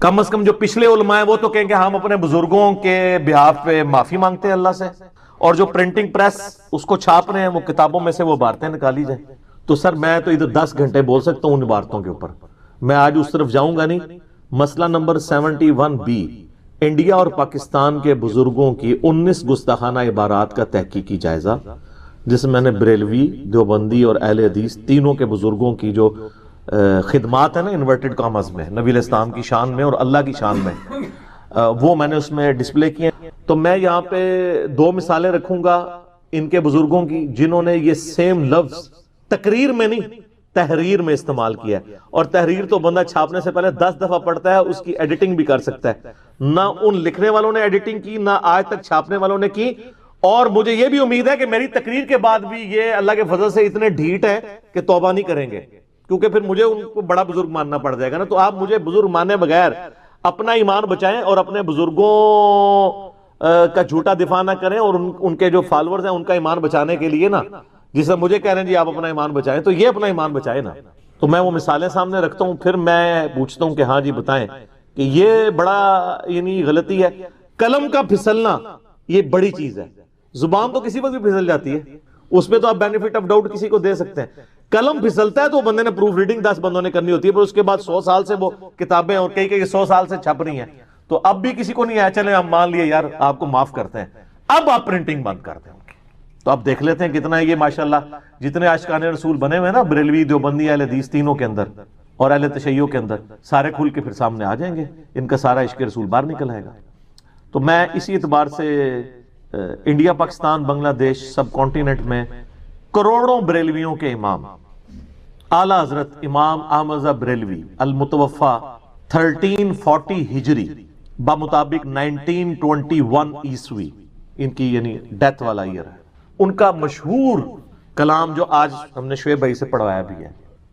کم از کم جو پچھلے علماء ہیں وہ تو کہیں کہ ہم اپنے بزرگوں کے بہاف پہ معافی مانگتے ہیں اللہ سے، اور جو پرنٹنگ پریس اس کو چھاپ رہے ہیں وہ کتابوں میں سے وہ عبارتیں نکالی جائیں۔ تو سر میں تو ادھر 10 گھنٹے بول سکتا ہوں ان عبارتوں کے اوپر، میں آج اس طرف جاؤں گا نہیں۔ مسئلہ نمبر 71B، انڈیا اور پاکستان کے بزرگوں کی 19 گستاخانہ عبارات کا تحقیقی جائزہ، جس میں نے بریلوی، دیوبندی اور اہل حدیث تینوں کے بزرگوں کی جو خدمات ہیں نا انورٹڈ کامز میں نبی علیہ السلام کی شان میں اور اللہ کی شان میں، وہ میں نے اس میں ڈسپلے کیے۔ تو میں یہاں پہ 2 مثالیں رکھوں گا ان کے بزرگوں کی جنہوں نے یہ سیم لفظ تقریر میں نہیں تحریر میں استعمال کیا ہے، اور تحریر تو بندہ چھاپنے سے پہلے 10 دفعہ پڑھتا ہے، اس کی ایڈیٹنگ بھی کر سکتا ہے۔ نہ ان لکھنے والوں نے ایڈیٹنگ کی، نہ آج تک چھاپنے والوں نے کی، اور مجھے یہ بھی امید ہے کہ میری تقریر کے بعد بھی یہ اللہ کے فضل سے اتنے ڈھیٹ ہیں کہ توبہ نہیں کریں گے، کیونکہ پھر مجھے ان کو بڑا بزرگ ماننا پڑ جائے گا نا۔ تو آپ مجھے بزرگ ماننے بغیر اپنا ایمان بچائیں اور اپنے بزرگوں کا جھوٹا دفاع نہ کریں، اور ان کے جو فالورز ہیں ان کا ایمان بچانے کے لیے نا، جس سے مجھے کہہ رہے ہیں جی آپ اپنا ایمان بچائیں، تو یہ اپنا ایمان بچائیں نا۔ تو میں وہ مثالیں سامنے رکھتا ہوں، پھر میں پوچھتا ہوں کہ ہاں جی بتائیں کہ یہ بڑا یعنی غلطی ہے۔ قلم کا پھسلنا یہ بڑی چیز ہے، زبان تو کسی وقت بھی پھسل جاتی ہے، اس پہ تو آپ بینیفٹ آف ڈاؤٹ کسی کو دے سکتے ہیں۔ قلم پھسلتا ہے تو بندے نے پروف ریڈنگ 10 بندوں نے کرنی ہوتی ہے، پر اس کے بعد 100 سال سے وہ کتابیں، اور کئی 100 سال سے چھپ رہی ہیں، تو اب بھی کسی کو نہیں آیا چلے ہم مان لیے یار آپ کو معاف کرتے ہیں، اب آپ پرنٹنگ بند کر دیں۔ تو اب دیکھ لیتے ہیں کتنا ہے یہ ماشاءاللہ جتنے عاشقان رسول بنے ہوئے ہیں نا بریلوی، دیوبندی، اہل حدیث تینوں کے اندر اور اہل تشیع کے اندر، سارے کھل کے پھر سامنے آ جائیں گے، ان کا سارا عشق رسول باہر نکل آئے گا۔ تو میں اسی اعتبار سے انڈیا، پاکستان، بنگلہ دیش، سب کانٹیننٹ میں کروڑوں بریلویوں کے امام اعلیٰ حضرت امام احمد رضا بریلوی المتوفا 1340 ہجری بمطابق 1921 عیسوی ان کی یعنی ڈیتھ والا ایئر ہے، ان کا مشہور کلام جو آج ہم نے شعیب بھائی سے پڑھوایا بھی ہے،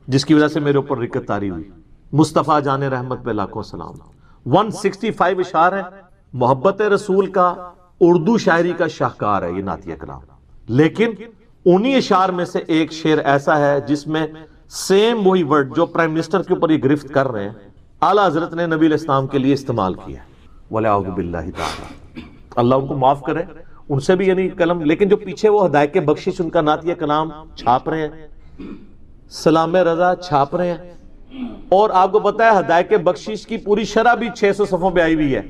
جس کی وجہ سے میرے اوپر رکت طاری ہوئی، مصطفیٰ جان رحمت پہ لاکھوں سلام۔ 165 اشعار ہیں، محبت رسول کا اردو شاعری کا شاہکار ہے یہ نعتیہ کلام، لیکن انہی اشعار میں سے ایک شعر ایسا ہے جس میں سیم وہی ورڈ جو پرائم منسٹر کے اوپر یہ گرفت کر رہے ہیں اعلیٰ حضرت نے نبی علیہ السلام کے لیے استعمال کیا ہے، وَلَعُوذُ بِاللَّهِ تعالی، اللہ ان کو معاف کرے، ان سے بھی یعنی قلم، لیکن جو پیچھے وہ ہدایت بخشش ان کا نعتیہ کلام چھاپ رہے ہیں، سلام رضا چھاپ رہے ہیں، اور آپ کو پتا ہے ہدایت بخشش کی پوری شرح بھی 600 صفحوں پہ آئی ہوئی ہے،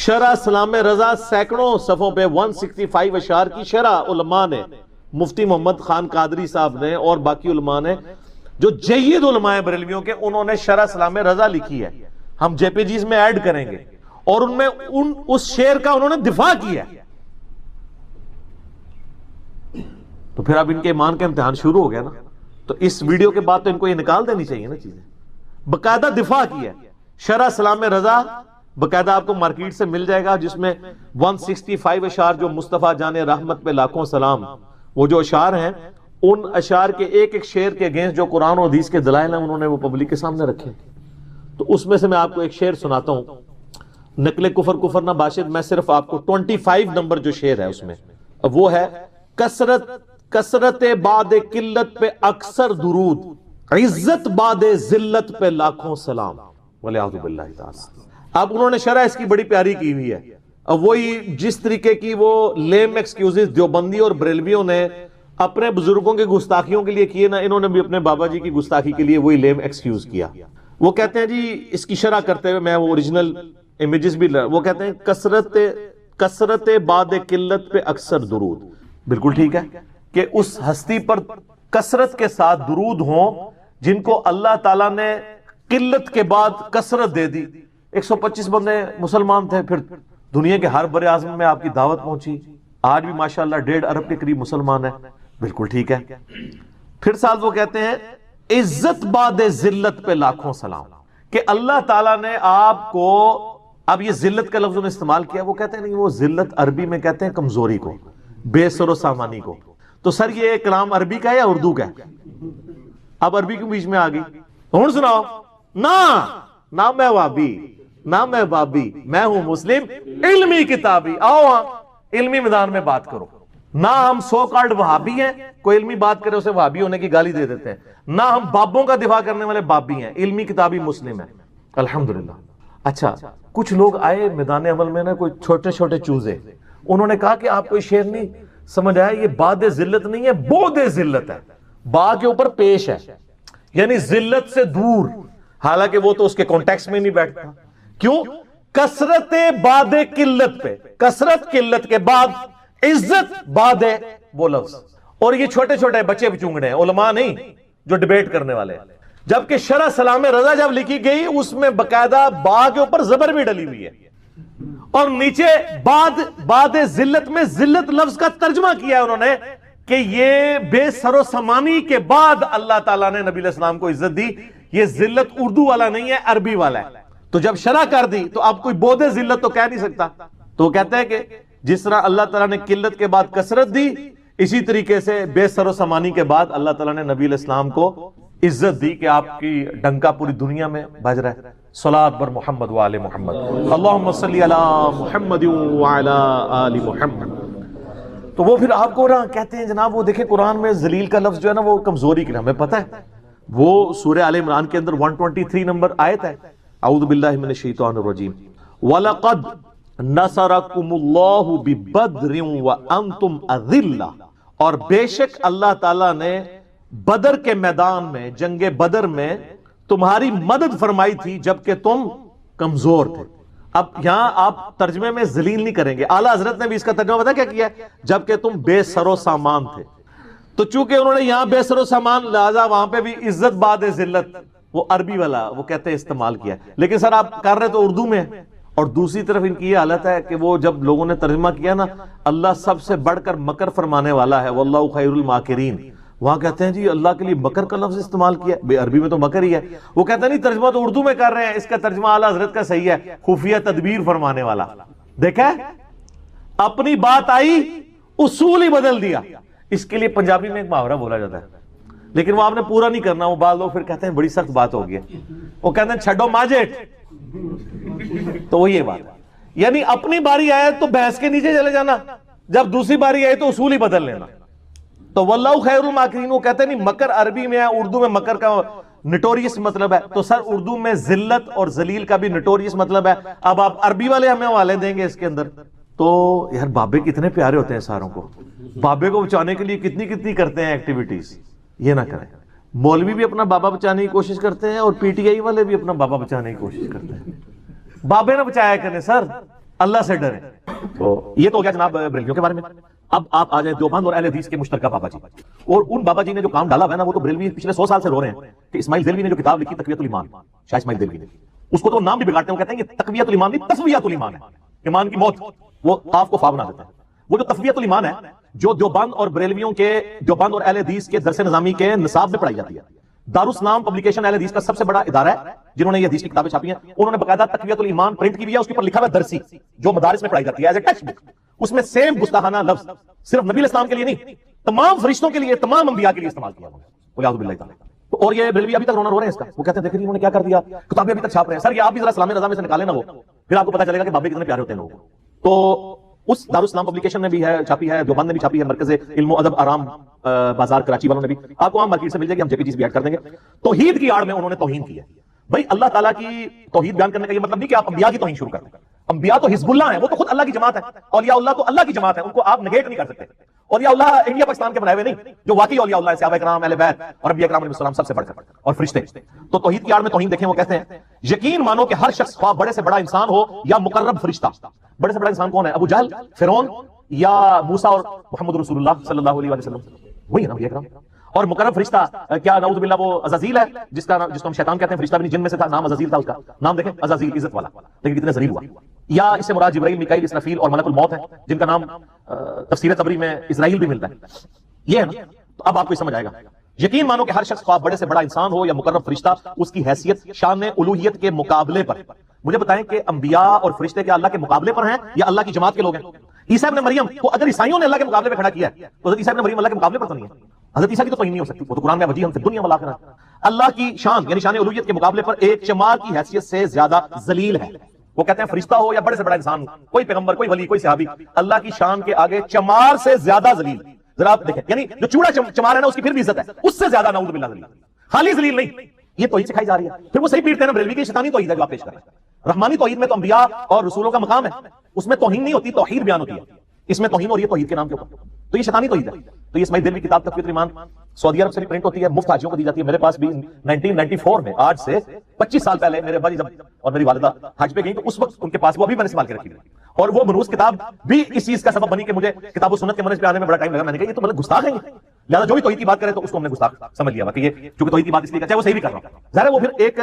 شرح سلام رضا سینکڑوں صفحوں پہ 165 اشعار کی شرح علماء نے، مفتی محمد خان قادری صاحب نے اور باقی علماء نے جو جید علماء ہیں بریلویوں کے، انہوں نے شرح سلام رضا لکھی ہے، ہم جے پی جیز میں ایڈ کریں گے، اور ان میں اس شعر کا انہوں نے دفاع کیا ہے۔ تو پھر اب ان کے ایمان کا امتحان شروع ہو گیا نا، تو اس ویڈیو کے بعد تو ان کو یہ نکال دینی چاہیے نا چیزیں، باقاعدہ دفاع کیا ہے۔ شرح سلام رضا باقاعدہ آپ کو مارکیٹ سے مل جائے گا، جس میں 165 اشعار جو مصطفیٰ جان رحمت پہ لاکھوں سلام، وہ جو اشعار ہیں ان اشعار کے ایک ایک شعر کے اگینسٹ جو قرآن و حدیث کے دلائل ہیں انہوں نے وہ پبلک کے سامنے رکھے۔ تو اس میں سے میں آپ کو ایک شعر سناتا ہوں، نقل کفر نہ باشد، میں صرف آپ کو 25 نمبر جو شعر ہے اس میں وہ ہے، کثرت بعد قلت پہ اکثر درود، عزت بعد ذلت پہ لاکھوں سلام، وَلِعَوْذُ بِاللَّهِ تعالی۔ اب انہوں نے شرح اس کی بڑی پیاری کی ہوئی ہے، اب وہی جس طریقے کی وہ لیم ایکسکیوزز دیوبندی اور بریلویوں نے اپنے بزرگوں کے گستاخیوں کے لیے کیے نا، انہوں نے بھی اپنے بابا جی کی گستاخی کے لیے وہی لیم ایکسکیوز کیا۔ وہ کہتے ہیں جی اس کی شرح کرتے ہوئے، میں وہ اوریجنل امیجز بھی وہ کہتے ہیں کثرت بعد قلت پہ اکثر درود، بالکل ٹھیک ہے کہ اس ہستی پر کثرت کے ساتھ درود ہوں جن کو اللہ تعالیٰ نے قلت کے بعد کثرت دے دی۔ 125 بندے مسلمان تھے، پھر دنیا کے ہر بر اعظم میں آپ کی دعوت پہنچی، آج بھی ماشاءاللہ 1.5 ارب کے قریب مسلمان ہیں، بالکل ٹھیک ہے۔ پھر ساتھ وہ کہتے ہیں عزت بعد ذلت پہ لاکھوں سلام، کہ اللہ تعالیٰ نے آپ کو، اب یہ ذلت کا لفظ انہوں نے استعمال کیا، وہ کہتے ہیں نہیں، وہ ذلت عربی میں کہتے ہیں کمزوری کو، بے سر و سامانی کو۔ تو سر یہ کلام عربی کا ہے یا اردو کا ہے؟ اب عربی کے بیچ میں آ گئی، ہوں سناؤ نہ میں وابی نہ میں بابی، میں ہوں مسلم علمی کتابی، آؤ ہاں علمی میدان میں بات کرو۔ نہ ہم سو کالڈ وہابی ہیں، کوئی علمی بات کرے اسے وہابی ہونے کی گالی دے دیتے ہیں، نہ ہم بابوں کا دفاع کرنے والے بابی ہیں، علمی کتابی مسلم ہیں، الحمدللہ۔ اچھا کچھ لوگ آئے میدان عمل میں نا، کوئی چھوٹے چھوٹے چوزے، انہوں نے کہا کہ آپ کوئی شعر نہیں سمجھ آیا، یہ باد ذلت نہیں ہے، بود ذلت ہے، با کے اوپر پیش ہے، یعنی ذلت سے دور، حالانکہ وہ تو اس کے کانٹیکس میں نہیں بیٹھتا. کیوں؟ کثرت باد قلت پہ، کثرت قلت کے بعد عزت باد وہ لفظ. اور یہ چھوٹے چھوٹے بچے چونگڑے ہیں، علماء نہیں جو ڈیبیٹ کرنے والے ہیں. جبکہ شرح سلام رضا جب لکھی گئی اس میں باقاعدہ با کے اوپر زبر بھی ڈلی ہوئی ہے، اور نیچے باد ذلت میں ذلت لفظ کا ترجمہ کیا ہے انہوں نے کہ یہ بے سر و سامانی کے بعد اللہ تعالیٰ نے نبی علیہ السلام کو عزت دی. یہ ذلت اردو والا نہیں ہے، عربی والا ہے. تو جب شرح کر دی تو اب کوئی بود ذلت تو کہہ نہیں سکتا. تو وہ کہتے ہیں کہ جس طرح اللہ تعالیٰ نے قلت کے بعد کثرت دی، اسی طریقے سے بے سر و سامانی کے بعد اللہ تعالیٰ نے نبی علیہ السلام کو عزت دی کہ آپ کی ڈنکا پوری دنیا میں بج رہا ہے. صلاۃ بر محمد وآل محمد، اللہم صلی علی محمد وعلی آل محمد. تو وہ پھر آپ کو کہتے ہیں جناب وہ دیکھیں قرآن میں ذلیل کا لفظ جو ہے نا وہ کمزوری کی، ہمیں پتہ ہے وہ سورہ آل عمران کے اندر 123 نمبر آیت ہے، اعوذ باللہ من الشیطان الرجیم، وَلَقَدْ نَصَرَكُمُ اللَّهُ بِبَدْرٍ وَأَنْتُمْ أَذِلَّةٌ، اور بے شک اللہ تعالیٰ نے بدر کے میدان میں، جنگ بدر میں تمہاری مدد فرمائی تھی جبکہ تم کمزور تھے. اب یہاں آپ ترجمے میں ذلیل نہیں کریں گے، اعلیٰ حضرت نے بھی اس کا ترجمہ پتہ کیا کیا ہے؟ جبکہ تم بے سر و سامان تھے. تو چونکہ انہوں نے یہاں بے سر و سامان، لہذا وہاں پہ بھی عزت باد ذلت وہ عربی والا وہ کہتے ہیں استعمال کیا ہے. لیکن سر آپ کر رہے تو اردو میں، اور دوسری طرف ان کی یہ حالت ہے کہ وہ جب لوگوں نے ترجمہ کیا نا اللہ سب سے بڑھ کر مکر فرمانے والا ہے، واللہ خیر الماکرین، وہاں کہتے ہیں جی اللہ کے لیے مکر کا لفظ استعمال کیا ہے. بے عربی میں تو مکر ہی ہے. وہ کہتے ہیں نہیں ترجمہ تو اردو میں کر رہے ہیں، اس کا ترجمہ اعلیٰ حضرت کا صحیح ہے، خفیہ تدبیر فرمانے والا. دیکھا اپنی بات آئی اصول ہی بدل دیا. اس کے لیے پنجابی میں ایک محاورہ بولا جاتا ہے، لیکن وہ آپ نے پورا نہیں کرنا. وہ بعض لوگ پھر کہتے ہیں بڑی سخت بات ہو گئی، وہ کہتے ہیں چھڈو ماجٹ. تو وہ یہ بات، یعنی اپنی باری آئے تو بحث کے نیچے چلے جانا، جب دوسری باری آئے تو اصول ہی بدل لینا. تو واللہ خیر الماکرین، وہ کہتے ہیں نہیں مکر عربی میں ہے، اردو میں مکر کا نٹوریس مطلب ہے. تو سر اردو میں ذلت اور ذلیل کا بھی نٹوریس مطلب ہے. اب آپ عربی والے ہمیں حوالے دیں گے اس کے اندر. تو یار بابے کتنے پیارے ہوتے ہیں ساروں کو، بابے کو بچانے کے لیے کتنی کتنی کرتے ہیں ایکٹیویٹیز. یہ نہ کریں. مولوی بھی اپنا بابا بچانے کی کوشش کرتے ہیں اور پی ٹی آئی والے بھی اپنا بابا بچانے کی کوشش کرتے ہیں. بابے نہ بچایا کریں سر، اللہ سے ڈریں. تو یہ تو ہو گیا جناب بریلویوں کے بارے میں. اب آپ آ جائیں دیوبند اور اہل حدیث کے مشترکہ بابا جی، اور ان بابا جی نے جو کام ڈالا ہوا ہے نا وہ تو بریلوی پچھلے 100 سال سے رو رہے ہیں کہ اسماعیل دہلوی نے جو کتاب لکھی تقویۃ الایمان، شاہ اسماعیل دہلوی نے، اس کو تو نام بھی بگاڑتے ہیں، وہ کہتے ہیں یہ تقویۃ الایمان نہیں تسویۃ الایمان ہے، ایمان کی موت، وہ قاف کو فا بنا دیتے ہیں. وہ جو تقویۃ الایمان ہے جو دیوبند اور بریلویوں کے، دیوبند اور اہل حدیث کے درس نظامی کے نصاب میں پڑھائی جاتی ہے. دارالاسلام پبلیکیشن اہل حدیث کا سب سے بڑا ادارہ ہے جنہوں نے یہ حدیث کی کتابیں چھاپی ہیں. انہوں نے باقاعدہ تقویۃ الایمان پرنٹ کی ہوئی ہے، اس کے اوپر لکھا ہوا ہے درسی جو مدارس میں پڑھائی جاتی ہے ایز اے ٹیکسٹ بک. اس میں سیم گستاخانہ لفظ صرف نبی علیہ السلام کے لیے نہیں، تمام فرشتوں کے لیے، تمام انبیاء کے لیے استعمال کیا والعیاذ باللہ تعالی. تو اور یہ بریلوی ابھی تک رو رہے ہیں اس کا. وہ کہتے ہیں دیکھیں انہوں نے کیا کر دیا، کتابیں ابھی تک چھاپ رہے ہیں. سر یہ آپ بھی ذرا اسلام نظام میں سے نکالیں نا وہ، پھر آپ کو پتہ چلے گا کہ بابے کتنے پیارے ہوتے ہیں لوگوں کو. تو اس دارالاسلام پبلیکیشن نے بھی ہے چھاپی ہے، دیوبند نے بھی چھاپی ہے، مرکز علم و ادب آرام بازار کراچی والوں نے بھی. آپ کو عام مارکیٹ سے مل جائے گی، ہم جے پی جیز بھی ایڈ کر دیں گے. توحید کی آڑ میں انہوں نے توہین کی ہے. بھائی اللہ تعالیٰ کی توحید بیان کرنے کا یہ مطلب نہیں کہ آپ انبیاء کی توہین شروع کر دیں. انبیاء تو حزب اللہ ہیں، وہ تو خود اللہ کی جماعت ہے. اولیاء اللہ تو اللہ کی جماعت ہے، ان کو آپ نگیٹ نہیں کر سکتے. اولیاء اللہ انڈیا پاکستان کے بنائے ہوئے نہیں، جو واقعی اولیاء اللہ ہیں، صحابہ کرام، اہل بیت اور انبیاء کرام علیہ السلام سب سے بڑھ کر، اور فرشتے. تو توحید کی آڑ میں توہین دیکھیں، وہ کہتے ہیں یقین مانو کہ ہر شخص خواہ بڑے سے بڑا انسان ہو یا مقرب فرشتہ. بڑے سے بڑا انسان کون ہے؟ ابو جہل، فرعون یا موسیٰ اور محمد رسول اللہ صلی اللہ علیہ وسلم، وہی ہے نا انبیاء کرام. اور مقرب فرشتہ کیا نعوذ باللہ وہ عزازیل ہے جس کو ہم شیطان کہتے ہیں، فرشتہ بھی نہیں، جن میں سے تھا، نام عزازیل تھا، اس کا نام دیکھیں عزازیل، عزت والا، لیکن کتنے ذلیل ہوا. یا اس سے مراد جبرائیل، میکائیل، اسرافیل اور ملک الموت ہے، جن کا نام تفسیر طبری میں اسرائیل بھی ملتا ہے. یہ ہے نا. تو اب آپ کو سمجھ آئے گا. یقین مانو کہ ہر شخص خواہ بڑے سے بڑا انسان ہو یا مقرب فرشتہ، اس کی حیثیت شان الوہیت کے مقابلے پر. مجھے بتائیں کہ انبیاء اور فرشتے کیا اللہ کے مقابلے پر ہیں یا اللہ کی جماعت کے لوگ ہیں؟ عیسیٰ ابن مریم کو اگر عیسائیوں نے اللہ کے مقابلے میں کھڑا کیا ہے تو حضرت عیسیٰ ابن مریم اللہ کے مقابلے پر تو نہیں ہے. حضرت عیسیٰ کی تو توہین نہیں ہو سکتی، وہ تو قرآن میں وجیہن فی الدنیا والآخرہ. اللہ کی شان یعنی شان الوہیت کے مقابلے پر ایک چمار کی حیثیت سے زیادہ ذلیل ہے. وہ کہتے ہیں فرشتہ ہو یا بڑے سے بڑا انسان، کوئی پیغمبر، کوئی ولی، کوئی صحابی، اللہ کی شان کے آگے چمار سے زیادہ ذلیل. ذرا آپ دیکھیں، یعنی جو چوڑا چمار ہے نا اس کی پھر بھی عزت ہے، اس سے زیادہ نعوذ باللہ ذلیل، خالی ذلیل نہیں. یہ توحید سکھائی جا رہی ہے. پھر وہ صحیح پیٹتے ہیں نا بریلوی کی شیطانی توحید ہے جو آپ پیش کر رہے ہیں. رحمانی توحید میں تو انبیاء اور رسولوں کا مقام ہے، اس میں توہین نہیں ہوتی، توحید بیان ہوتی ہے، اس میں توہین ہو رہی ہے توحید کے نام کے اوپر، تو یہ شیطانی توحید ہے۔ تو یہ اسماعیل دہلوی کتاب تقویت الایمان سعودی عرب سے بھی پرنٹ ہوتی ہے، مفت حاجیوں کو دی جاتی ہے، میرے پاس بھی 1994 میں، آج سے 25 سال پہلے میرے ابا جی جب اور میری والدہ حج پہ گئی تو اس وقت ان کے پاس وہ ابھی میں نے سنبھال کے رکھی ہوئی، اور وہ منحوس کتاب بھی اس چیز کا سبب بنی کہ مجھے کتاب و سنت کے منہج پہ آنے میں بڑا ٹائم لگا۔ میں نے کہا یہ تو مطلب گستاخ ہیں، لہٰذا جو بھی توحید کی بات کرے تو اس کو ہم نے گستاخ سمجھ لیا کہ یہ چونکہ توحید کی بات اس لیے چاہے وہ صحیح بھی کر رہا ہوں، ظاہر ہے وہ پھر ایک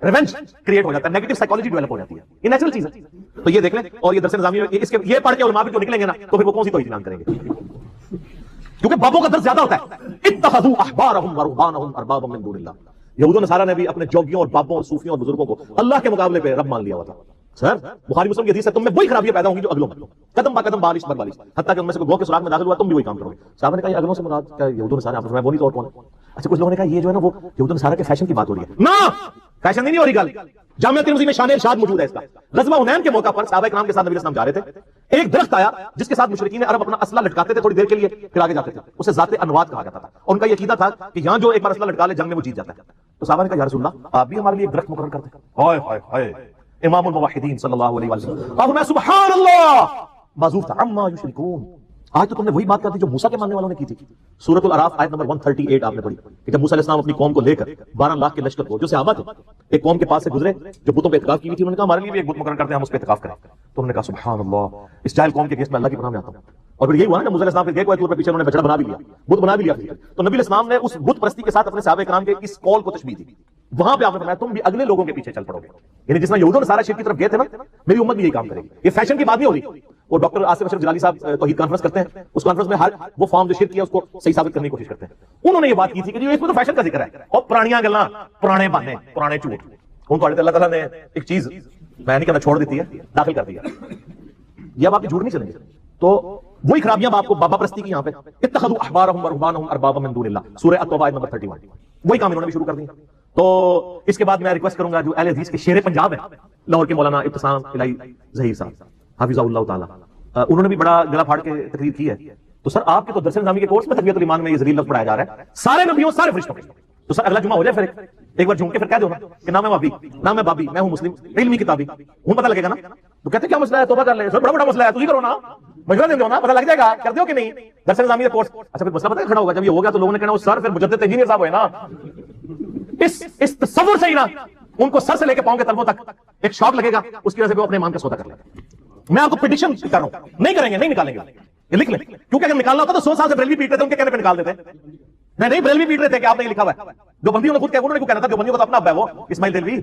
ریونج کریٹ ہو جاتا ہے، نیگیٹو سائیکالوجی ڈیولپ ہو جاتی ہے، یہ نیچرل چیز ہے۔ تو یہ دیکھ لیں، اور یہ درس نظامی اس کے یہ پڑھ کے علماء بھی جو نکلیں گے نا تو پھر وہ کون سی توحید بیان کریں گے، کیونکہ بابوں کا درد زیادہ ہوتا ہے۔ اتخذوا احبارهم ورهبانهم اربابا من دون اللہ، یہود و نصارہ نے بھی اپنے جوگیوں اور بابوں اور صوفیوں اور بزرگوں کو اللہ کے مقابلے پہ رب مان لیا ہوا تھا۔ سر بخاری مسلم کی حدیث ہے تم میں وہی خرابیاں پیدا ہوں گی جو اگلوں میں، قدم با قدم بالش بر بالش، حتیٰ کہ ان میں سے کوئی گوہ کے سراغ میں داخل ہوا تم بھی وہی کام کرو گے۔ صاحب نے کہا یہ اگلوں سے مراد کیا یہود و نصارہ؟ آپ نے فرمایا وہ نہیں تو اور کون ہے؟ اچھا کچھ لوگوں نے کہا یہ جو ہے نا وہ یہود و نصارہ کے فیشن کی بات ہو رہی ہے، نہ فیشن نہیں ہو رہی گل، جامعہ ترمذی میں شان ارشاد موجود ہے اس کا۔ غزوہ حنین کے موقع پر صحابہ کرام کے ساتھ نبی علیہ السلام جا رہے تھے، ایک درخت آیا جس کے ساتھ مشرکین عرب اپنا اسلحہ لٹکاتے تھے تھوڑی دیر کے لیے پھر آگے جاتے تھے، اسے ذات انواد کہا جاتا تھا، اور ان کا یہ عقیدہ تھا کہ یہاں جو ایک بار اسلحہ لٹکا لے جنگ میں وہ جیت جاتا ہے۔ تو صحابہ نے کہا یا رسول اللہ آپ بھی ہمارے لیے ایک درخت مقرر کرتے ہیں۔ ہائے ہائے ہائے، امام الموحدین صلی اللہ علیہ وسلم اور میں سبحان اللہ معذور تھا عما یشرکون، آج تو تم نے وہی بات کر دی جو موسیٰ کے ماننے والوں نے کی تھی۔ سورۃ الاعراف آیت نمبر 138 آپ نے پڑھی کہ جب موسیٰ علیہ السلام اپنی قوم کو لے کر 12 لاکھ کے لشکر کو جو صحابہ تھے ایک قوم کے پاس سے گزرے جو بتوں پہ اعتکاف کی ہوئی تھی، انہوں نے کہا ہمارے لیے بھی ایک بت مقرر کرتے ہیں ہم اس پہ اعتکاف کریں، تو انہوں نے کہا سبحان اللہ اس جاہل قوم کے کیس میں اللہ کی پناہ میں آتا ہوں۔ اور پھر یہی ہوا نا موسیٰ علیہ السلام پھر گئے کوئی طور پہ پیچھے انہوں نے بچڑا بنا بھی لیا، بت بنا بھی لیا، تو نبی علیہ السلام نے اس بت پرستی کے ساتھ اپنے صحابہ کرام کے اس قول کو تشبیہ دی، وہاں پہ آپ نے فرمایا تم بھی اگلے لوگوں کے پیچھے چل پڑو گے، یعنی جس میں یہود و نصارہ شرک کی طرف گئے تھے نا میری امت بھی یہی کام کرے گی۔ یہ فیشن کی بات نہیں ہو رہی، وہ ڈاکٹر آصف اشرف جلالی صاحب توحید کانفرنس کرتے ہیں، اس کانفرنس میں ہر وہ فارم جو شرک کیا اس کو صحیح ثابت کرنے کی کوشش کرتے ہیں، انہوں نے یہ بات کی تھی کہ اس میں تو فیشن کا ذکر ہے اور پرانیاں گلاں پرانے بہانے پرانے جھوٹ، ان کو اللہ تعالیٰ نے ایک چیز میں نہیں کہنا چھوڑ دیتی ہے داخل کر دیا، یہ اب آپ کے جھوٹ نہیں چلیں گے، تو وہی خرابیاں آپ کو بابا پرستی کی یہاں پہ اتخذوا احبارهم ورهبانهم اربابا من دون اللہ، سورہ التوبہ آیت نمبر 31، وہی کام انہوں نے بھی شروع کر دیا۔ تو اس کے بعد میں ریکویسٹ کروں گا جو اہل حدیث کے شیر پنجاب ہیں لاہور کے مولانا ابتسام الہی ظہیر صاحب حافظہ اللہ تعالی، انہوں نے بھی بڑا گلا پھاڑ کے تقریر کی ہے۔ تو سر آپ کے تو درس نظامی کے کورس میں تقویت الایمان میں یہ ذلیل لفظ پڑھایا جا رہا ہے سارے نبیوں سارے فرشتوں کے، تو سر اگلا جمعہ ہو جائے پھر ایک بار جھوم کے پھر کہہ دو نا کہ نہ میں بابی نہ میں بابی، میں ہوں مسلم علمی کتابی ہوں، پتہ لگے گا نا۔ تو کہتے کیا مسئلہ ہے توبہ کر لے، سر بڑا بڑا مسئلہ ہے تو ہی کرو نا، مشورہ دے دو نا، پتہ لگ جائے گا کرتے ہو کہ نہیں درس نظامی کا کورس۔ اچھا پھر مسئلہ پتہ کھڑا ہوگا جب یہ ہو گیا تو لوگوں نے کہنا وہ سر پھر مجدد انجینئر صاحب ہوئے نا، اس تصور سے ہی نا ان کو سر سے لے کے پاؤں کے تلووں تک ایک شوق لگے گا، اس کی وجہ سے وہ اپنے ایمان کا سودا کر لیں گے۔ میں آپ کو پریڈکشن کر رہا ہوں نہیں کریں گے، نہیں نکالیں گے، یہ لکھ لیں، کیونکہ اگر نکالنا ہوتا تو 100 سال سے بریلوی پیٹ رہے تھے ان کے کہنے پہ نکال دیتے، نہیں بریلوی پیٹ رہے تھے کہ آپ نے یہ لکھا ہوا ہے، جو بندیوں نے خود کہا انہوں نے کہنا تھا، جو بندیوں کو تو اپنا اب ہے وہ اسماعیل دہلوی،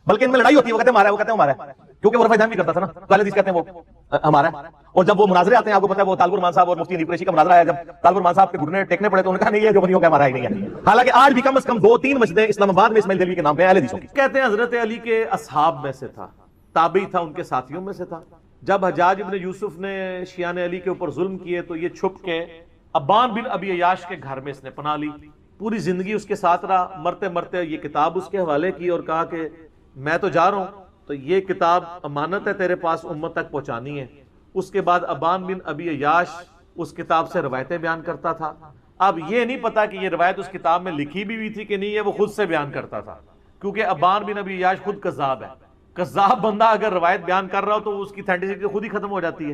بلکہ ان میں لڑائی ہوتی ہے وہ کہتے ہیں ہمارا ہے، وہ کہتے ہیں ہمارا ہے، کیونکہ وہ رفع دہن بھی کرتا تھا نا، پہلے حدیث کہتے ہیں وہ ہمارا ہے، اور جب وہ مناظرے آتے ہیں آپ کو پتہ ہے وہ طالب الرحمان صاحب اور مفتی انیس قریشی کا مناظرہ ہے، جب طالب الرحمان صاحب کے گھٹنے ٹیکنے پڑے تو انہوں نے کہا نہیں یہ جو بندیوں کا ہمارا ہی نہیں ہے، حالانکہ آج بھی کم از کم 2-3 مسجدیں اسلام آباد میں اسماعیل دہلوی کے نام پہ اہل حدیثوں کی۔ کہتے ہیں حضرت علی کے اصحاب میں سے تھا، تابعی تھا، ان کے ساتھیوں میں سے تھا، جب حجاج ابن یوسف نے شیعان علی کے اوپر ظلم کیے تو یہ چھپ کے ابان بن ابی عیاش کے گھر میں اس نے پناہ لی، پوری زندگی اس کے ساتھ رہا، مرتے مرتے یہ کتاب اس کے حوالے کی اور کہا کہ میں تو جا رہا ہوں تو یہ کتاب امانت ہے تیرے پاس، امت تک پہنچانی ہے۔ اس کے بعد ابان بن ابی عیاش اس کتاب سے روایتیں بیان کرتا تھا، اب یہ نہیں پتا کہ یہ روایت اس کتاب میں لکھی بھی ہوئی تھی کہ نہیں، یہ وہ خود سے بیان کرتا تھا، کیونکہ ابان بن ابی عیاش خود کذاب ہے، کذاب بندہ اگر روایت بیان کر رہا ہو تو اس کی اتھینٹسٹی خود ہی ختم ہو جاتی ہے۔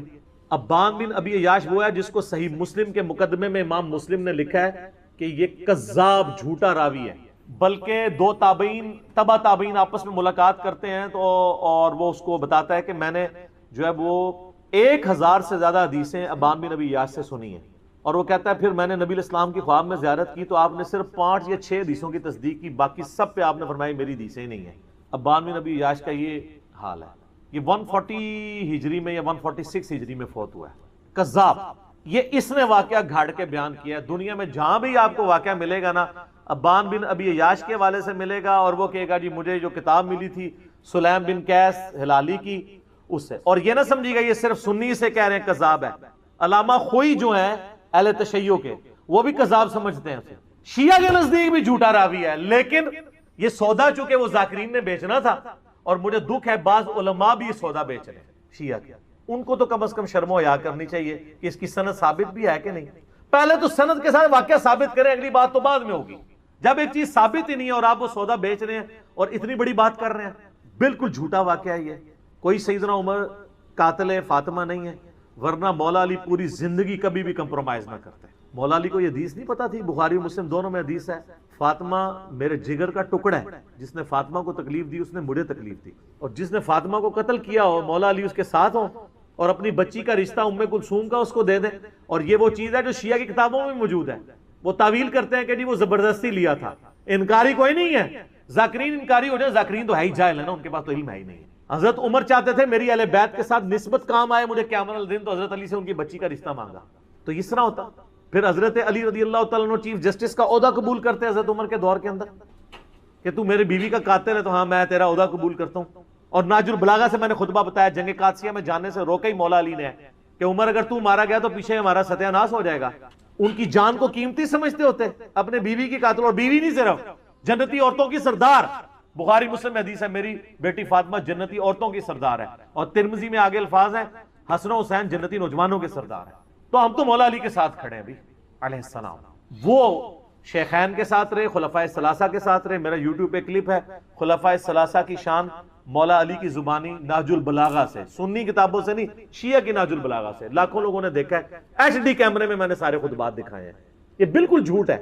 ابان بن ابی عیاش وہ ہے جس کو صحیح مسلم کے مقدمے میں امام مسلم نے لکھا ہے کہ یہ کذاب جھوٹا راوی ہے، بلکہ 2 تابعین تبع تابعین آپس میں ملاقات کرتے ہیں تو اور وہ اس کو بتاتا ہے کہ میں نے جو ہے وہ 1000 سے زیادہ حدیثیں ابان بن ابی عیاش سے سنی ہیں، اور وہ کہتا ہے پھر میں نے نبی علیہ السلام کی خواب میں زیارت کی تو آپ نے صرف 5 یا 6 حدیثوں کی تصدیق کی، باقی سب پہ آپ نے فرمایا میری حدیثیں ہی نہیں ہیں۔ ابان بن ابی عیاش کا یہ حال ہے، یہ 140 ہجری میں یا 146 ہجری میں فوت ہوا ہے، کذاب۔ یہ اس نے واقعہ گھاڑ کے بیان کیا ہے، دنیا میں جہاں بھی آپ کو واقعہ ملے گا نا ابان بن ابی عیاش کے حوالے سے ملے گا، اور وہ کہے گا جی مجھے جو کتاب ملی تھی سلیم بن قیس ہلالی کی اس سے، اور یہ نہ سمجھیے گا یہ صرف سنی سے کہہ رہے ہیں کذاب ہے، علامہ خوئی جو ہیں اہل تشیع کے وہ بھی کذاب سمجھتے ہیں اسے، شیعہ کے نزدیک بھی جھوٹا راوی ہے، لیکن یہ سودا چونکہ وہ ذاکرین نے بیچنا تھا، اور مجھے دکھ ہے بعض علماء بھی یہ سودا بیچ رہے ہیں شیعہ کے، ان کو تو کم از کم شرم و حیا کرنی چاہیے کہ اس کی سند ثابت بھی ہے کہ نہیں، پہلے تو سند کے ساتھ واقعہ ثابت کریں، اگلی بات تو بعد میں ہوگی، جب ایک چیز ثابت ہی نہیں ہے اور آپ وہ سودا بیچ رہے ہیں اور اتنی بڑی بات کر رہے ہیں، بالکل جھوٹا واقعہ ہے یہ. کوئی سیدنا عمر قاتل فاطمہ نہیں ہے، ورنہ مولا علی پوری زندگی کبھی بھی کمپرومائز نہ کرتے. مولا علی کو یہ حدیث نہیں پتا تھی، بخاری و مسلم دونوں میں حدیث ہے، فاطمہ میرے جگر کا ٹکڑا ہے، جس نے فاطمہ کو تکلیف دی اس نے مجھے تکلیف دی، اور جس نے فاطمہ کو قتل کیا ہو مولا علی اس کے ساتھ ہو، اور اپنی بچی کا رشتہ ام کلثوم کا اس کو دے دیں. اور یہ وہ چیز ہے جو شیعہ کی کتابوں میں موجود ہے. وہ تعویل کرتے ہیں کہ جی وہ زبردستی لیا تھا. انکاری کوئی نہیں ہے، ذاکرین انکاری ہو جائے، ذاکرین تو ہے ہی جاہل ہے نا، ان کے پاس تو علم ہے ہی نہیں. حضرت عمر چاہتے تھے میری اہل بیت کے ساتھ نسبت کام آئے مجھے قیامت الدین، تو حضرت علی سے ان کی بچی کا رشتہ مانگا. تو اس طرح ہوتا. پھر حضرت علی رضی اللہ تعالیٰ عنہ چیف جسٹس کا عہدہ قبول کرتے حضرت عمر کے دور کے اندر کہ تو میرے بیوی کا قاتل ہے تو ہاں میں تیرا عہدہ قبول کرتا ہوں. اور ناج البلاغہ سے میں نے خطبہ بتایا، جنگ قادسیہ میں جانے سے روکا ہی مولا علی نے کہ عمر اگر تو مارا گیا تو پیچھے ہمارا ستیہ ناش ہو جائے گا. ان کی جان کو قیمتی سمجھتے ہوتے، اپنے بیوی کی قاتل، اور بیوی نہیں صرف جنتی عورتوں کی سردار. بخاری مسلم حدیث ہے میری بیٹی فاطمہ جنتی عورتوں کی سردار ہے، اور ترمذی میں آگے الفاظ ہیں حسن و حسین جنتی نوجوانوں کے سردار ہیں. تو ہم تو مولا علی کے ساتھ کھڑے ہیں بھی علیہ السلام. وہ شیخین کے ساتھ رہے، خلفائے ثلاثہ کے ساتھ رہے. میرا یوٹیوب پہ کلپ ہے خلفائے ثلاثہ کی شان مولا علی کی زبانی ناج البلاغہ سے، سنی کتابوں سے نہیں، شیعہ کی ناج البلاغہ سے. لاکھوں لوگوں نے دیکھا ہے، HD کیمرے میں نے سارے خطبات دکھائے ہیں. یہ بالکل جھوٹ ہے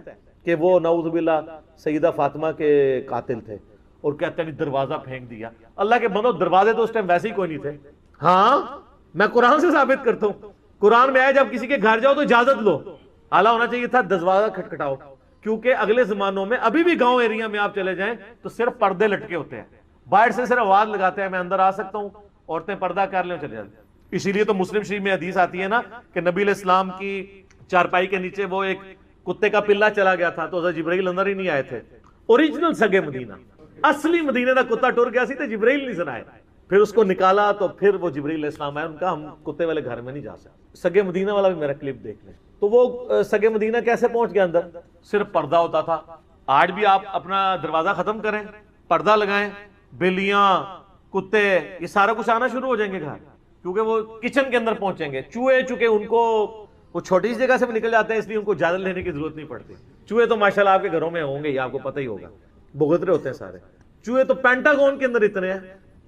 کہ وہ نعوذ باللہ سیدہ فاطمہ کے قاتل تھے، اور کہتے ہیں دروازہ پھینک دیا. اللہ کے بندو دروازے تو اس ٹائم ویسے ہی کوئی نہیں تھے. ہاں میں قرآن سے ثابت کرتا ہوں، قرآن میں آیا جب کسی کے گھر جاؤ تو اجازت لو. حالہ ہونا چاہیے تھا دروازہ کھٹکھٹاؤ، کیونکہ اگلے زمانوں میں ابھی بھی گاؤں ایریا میں آپ چلے جائیں تو صرف پردے لٹکے ہوتے ہیں، باہر سے صرف آواز لگاتے ہیں میں اندر آ سکتا ہوں، عورتیں پردہ کر لیں چلے جاتے. اسی لیے تو مسلم شریف میں حدیث آتی ہے نا کہ نبی علیہ السلام کی چارپائی کے نیچے وہ ایک کتے کا پلہ چلا گیا تھا تو حضرت جبرائیل اندر ہی نہیں آئے تھے. اوریجنل سگے مدینہ، اصلی مدینہ دا کتا ٹر گیا سی تو جبرائیل نہیں سنائے. پھر اس کو نکالا تو پھر وہ جبرائیل علیہ السلام آئے، ان کا ہم کتے والے گھر میں نہیں جا سکتے. سگے مدینہ والا بھی میرا کلپ دیکھ لیں. تو وہ سگے مدینہ کیسے پہنچ گیا اندر؟ صرف پردہ ہوتا تھا. آج بھی آپ اپنا دروازہ ختم کریں، پردہ لگائیں، بلیاں کتے یہ سارا کچھ آنا شروع ہو جائیں گے گھر، کیونکہ وہ کچن کے اندر پہنچیں گے. چوہے چونکہ ان کو وہ چھوٹی سی جگہ سے بھی نکل جاتے ہیں، اس لیے ان کو اجازت لینے کی ضرورت نہیں پڑتی. چوہے تو ماشاءاللہ آپ کے گھروں میں ہوں گے، یہ آپ کو پتہ ہی ہوگا، بھگترے ہوتے ہیں سارے چوہے. تو پینٹاگون کے اندر اتنے ہیں،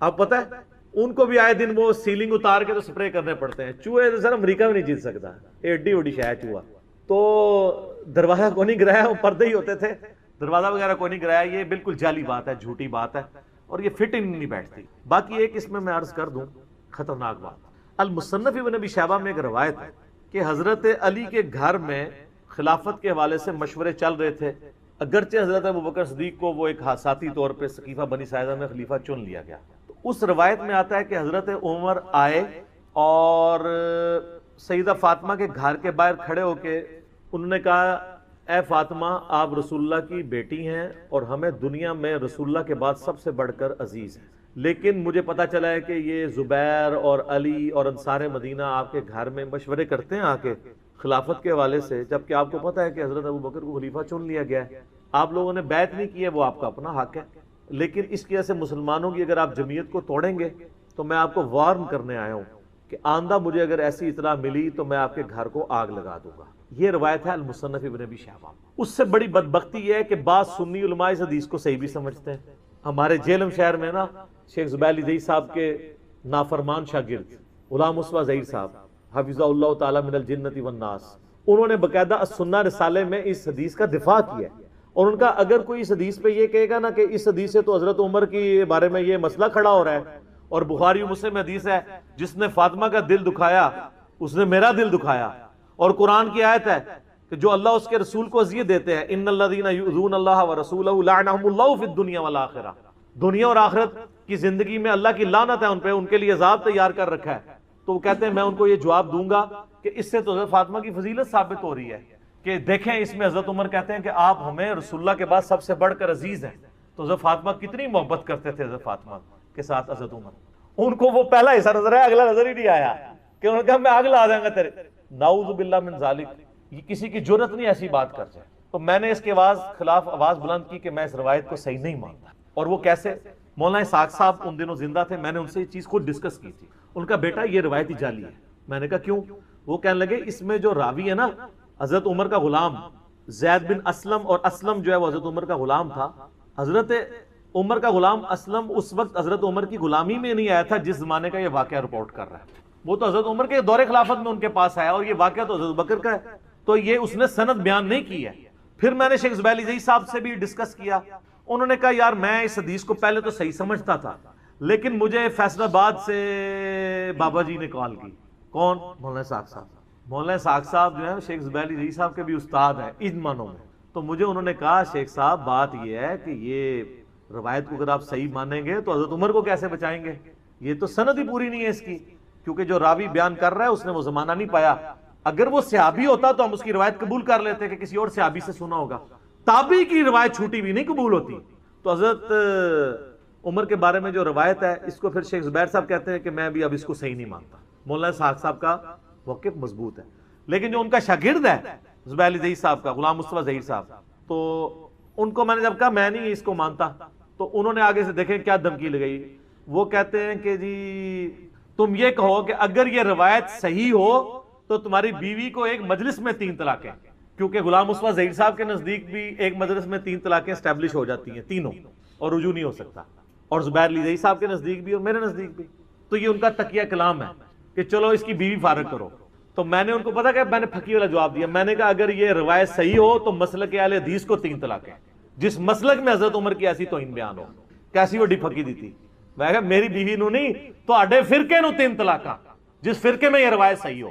آپ پتہ ہے ان کو بھی آئے دن وہ سیلنگ اتار کے تو سپرے کرنے پڑتے ہیں. چوہے تو سر امریکہ میں نہیں جیت سکتا، ایڈی اوڈی شاید چوہا. تو دروازہ کو نہیں گرایا، وہ پردے ہی ہوتے تھے، دروازہ وغیرہ کو نہیں گرایا. یہ بالکل جعلی بات ہے، جھوٹی بات ہے، اور یہ فٹ ان نہیں بیٹھتی. باقی ایک اس میں عرض کر دوں خطرناک بات، المصنف ابن ابی شیبہ میں ایک روایت ہے کہ حضرت علی کے گھر میں خلافت کے حوالے سے مشورے چل رہے تھے، اگرچہ حضرت ابوبکر صدیق کو وہ ایک حساسی طور پہ سقیفہ بنی ساعدہ میں خلیفہ چن لیا گیا. تو اس روایت میں آتا ہے کہ حضرت عمر آئے اور سیدہ فاطمہ کے گھر کے باہر کھڑے ہو کے انہوں نے کہا اے فاطمہ آپ رسول اللہ کی بیٹی ہیں اور ہمیں دنیا میں رسول اللہ کے بعد سب سے بڑھ کر عزیز ہیں، لیکن مجھے پتا چلا ہے کہ یہ زبیر اور علی اور انصار مدینہ آپ کے گھر میں مشورے کرتے ہیں آ کے خلافت کے حوالے سے، جبکہ آپ کو پتا ہے کہ حضرت ابوبکر کو خلیفہ چن لیا گیا ہے. آپ لوگوں نے بیعت نہیں کی ہے، وہ آپ کا اپنا حق ہے، لیکن اس کی وجہ سے مسلمانوں کی اگر آپ جمعیت کو توڑیں گے تو میں آپ کو وارن کرنے آیا ہوں کہ آندہ مجھے اگر ایسی اطلاع ملی تو میں آپ کے گھر کو آگ لگا دوں گا. یہ روایت ہے المصنف ابن ابی شیبہ. اس سے بڑی بدبختی یہ ہے کہ بعض سنی علماء اس حدیث کو صحیح بھی سمجھتے ہیں. ہمارے جیلم شہر میں نا شیخ زبیر علی زئی صاحب کے نافرمان شاگرد غلام مصطفیٰ ظہیر صاحب حفظہ اللہ تعالی من الجنت والناس، انہوں نے باقاعدہ السنہ رسالے میں اس حدیث کا دفاع کیا ہے. اور ان کا اگر کوئی اس حدیث پہ یہ کہے گا نا کہ اس حدیث سے تو حضرت عمر کے بارے میں یہ مسئلہ کھڑا ہو رہا ہے، اور بخاری و مسلم حدیث ہے جس نے فاطمہ کا دل دکھایا اس نے میرا دل دکھایا، اور قرآن کی آیت ہے کہ جو اللہ اس کے رسول کو اذیت دیتے ہیں ان الذین یؤذون اللہ ورسولہ لعنہم اللہ فی الدنیا والآخرہ، دنیا اور آخرت کی زندگی میں اللہ کی لعنت ہے ان پہ، ان کے لیے عذاب تیار کر رکھا ہے. تو وہ کہتے ہیں میں ان کو یہ جواب دوں گا کہ اس سے تو حضرت فاطمہ کی فضیلت ثابت ہو رہی ہے کہ دیکھیں اس میں حضرت عمر کہتے ہیں کہ آپ ہمیں رسول اللہ کے بعد سب سے بڑھ کر عزیز ہیں. تو حضرت فاطمہ کتنی محبت کرتے تھے حضرت فاطمہ کے ساتھ حضرت عمر. ان کو وہ پہلا حصہ نظر آیا، اگلا نظر ہی نہیں آیا کہ انہوں نے کہا میں آگ لا دیں گا تیرے. نعوذ باللہ من ذالک، یہ کسی کی جرت نہیں ایسی بات کر جائے. تو میں نے اس کے خلاف آواز بلند کی کہ میں اس روایت کو صحیح نہیں مانتا. اور وہ کیسے؟ مولانا اسحاق صاحب ان دنوں زندہ تھے، میں نے ان سے یہ چیز خود ڈسکس کی تھی. ان کا بیٹا یہ روایت ہی جعلی ہے. میں نے کہا کیوں؟ وہ کہنے لگے اس میں جو راوی ہے نا حضرت عمر کا غلام زید بن اسلم، اور اسلم جو ہے وہ حضرت عمر کا غلام تھا. حضرت عمر کا غلام اسلم اس وقت حضرت عمر کی غلامی میں نہیں آیا تھا جس زمانے کا یہ واقعہ رپورٹ کر رہا ہے. وہ تو حضرت عمر کے دور خلافت میں ان کے پاس آیا اور یہ واقعہ تو حضرت بکر کا ہے, تو یہ اس نے سند بیان نہیں کی ہے. پھر میں نے شیخ زبیلی زئی صاحب سے بھی ڈسکس کیا, انہوں نے کہا یار میں اس حدیث کو پہلے تو صحیح سمجھتا تھا, لیکن مجھے فیصل آباد سے بابا جی نے کال کی. کون؟ مولانا اسحاق صاحب. مولانا اسحاق صاحب جو ہے شیخ زبیلی زئی صاحب کے بھی استاد ہیں ان معنوں میں. تو مجھے انہوں نے کہا شیخ صاحب بات یہ ہے کہ یہ روایت کو اگر آپ صحیح مانیں گے تو حضرت عمر کو کیسے بچائیں گے؟ یہ تو سند ہی پوری نہیں ہے اس کی, کیونکہ جو راوی بیان کر رہا ہے اس نے وہ زمانہ نہیں پایا. اگر وہ صحابی ہوتا تو ہم اس کی روایت قبول کر لیتے کہ کسی اور صحابی سے سنا ہوگا. تابعی کی روایت چھوٹی بھی نہیں قبول ہوتی. تو حضرت عمر کے بارے میں جو روایت ہے اس کو پھر شیخ زبیر صاحب کہتے ہیں کہ میں بھی اب اس کو صحیح نہیں مانتا. مولانا اسحاق صاحب کا موقف مضبوط ہے, لیکن جو ان کا شاگرد ہے زبیلی زئی صاحب کا غلام مصطفیٰ ظہیر صاحب, تو ان کو میں نے جب کہا میں نہیں اس کو مانتا, تو انہوں نے آگے سے دیکھیں کیا دھمکی لگائی. وہ کہتے ہیں کہ جی تم یہ کہو کہ اگر یہ روایت صحیح ہو تو تمہاری بیوی کو ایک مجلس میں 3 طلاقیں, کیونکہ غلام مصطفیٰ ظہیر صاحب کے نزدیک بھی ایک مجلس میں 3 طلاقیں اسٹیبلش ہو جاتی ہیں تینوں, اور رجوع نہیں ہو سکتا, اور زبیر علی زئی صاحب کے نزدیک بھی اور میرے نزدیک بھی. تو یہ ان کا تقیہ کلام ہے کہ چلو اس کی بیوی فارغ کرو. تو میں نے ان کو پتا کہ میں نے پھکی والا جواب دیا, میں نے کہا اگر یہ روایت صحیح ہو تو مسلک اہل حدیث کو 3 طلاقیں, جس مسلک میں حضرت عمر کی ایسی توہین بیان ہو. کیسی وڈی پھکی دی تھی. میں کہا میری بیوی نو نہیں تو آڈے فرقے نو 3 طلاقاں, جس فرقے میں یہ روایت صحیح ہو.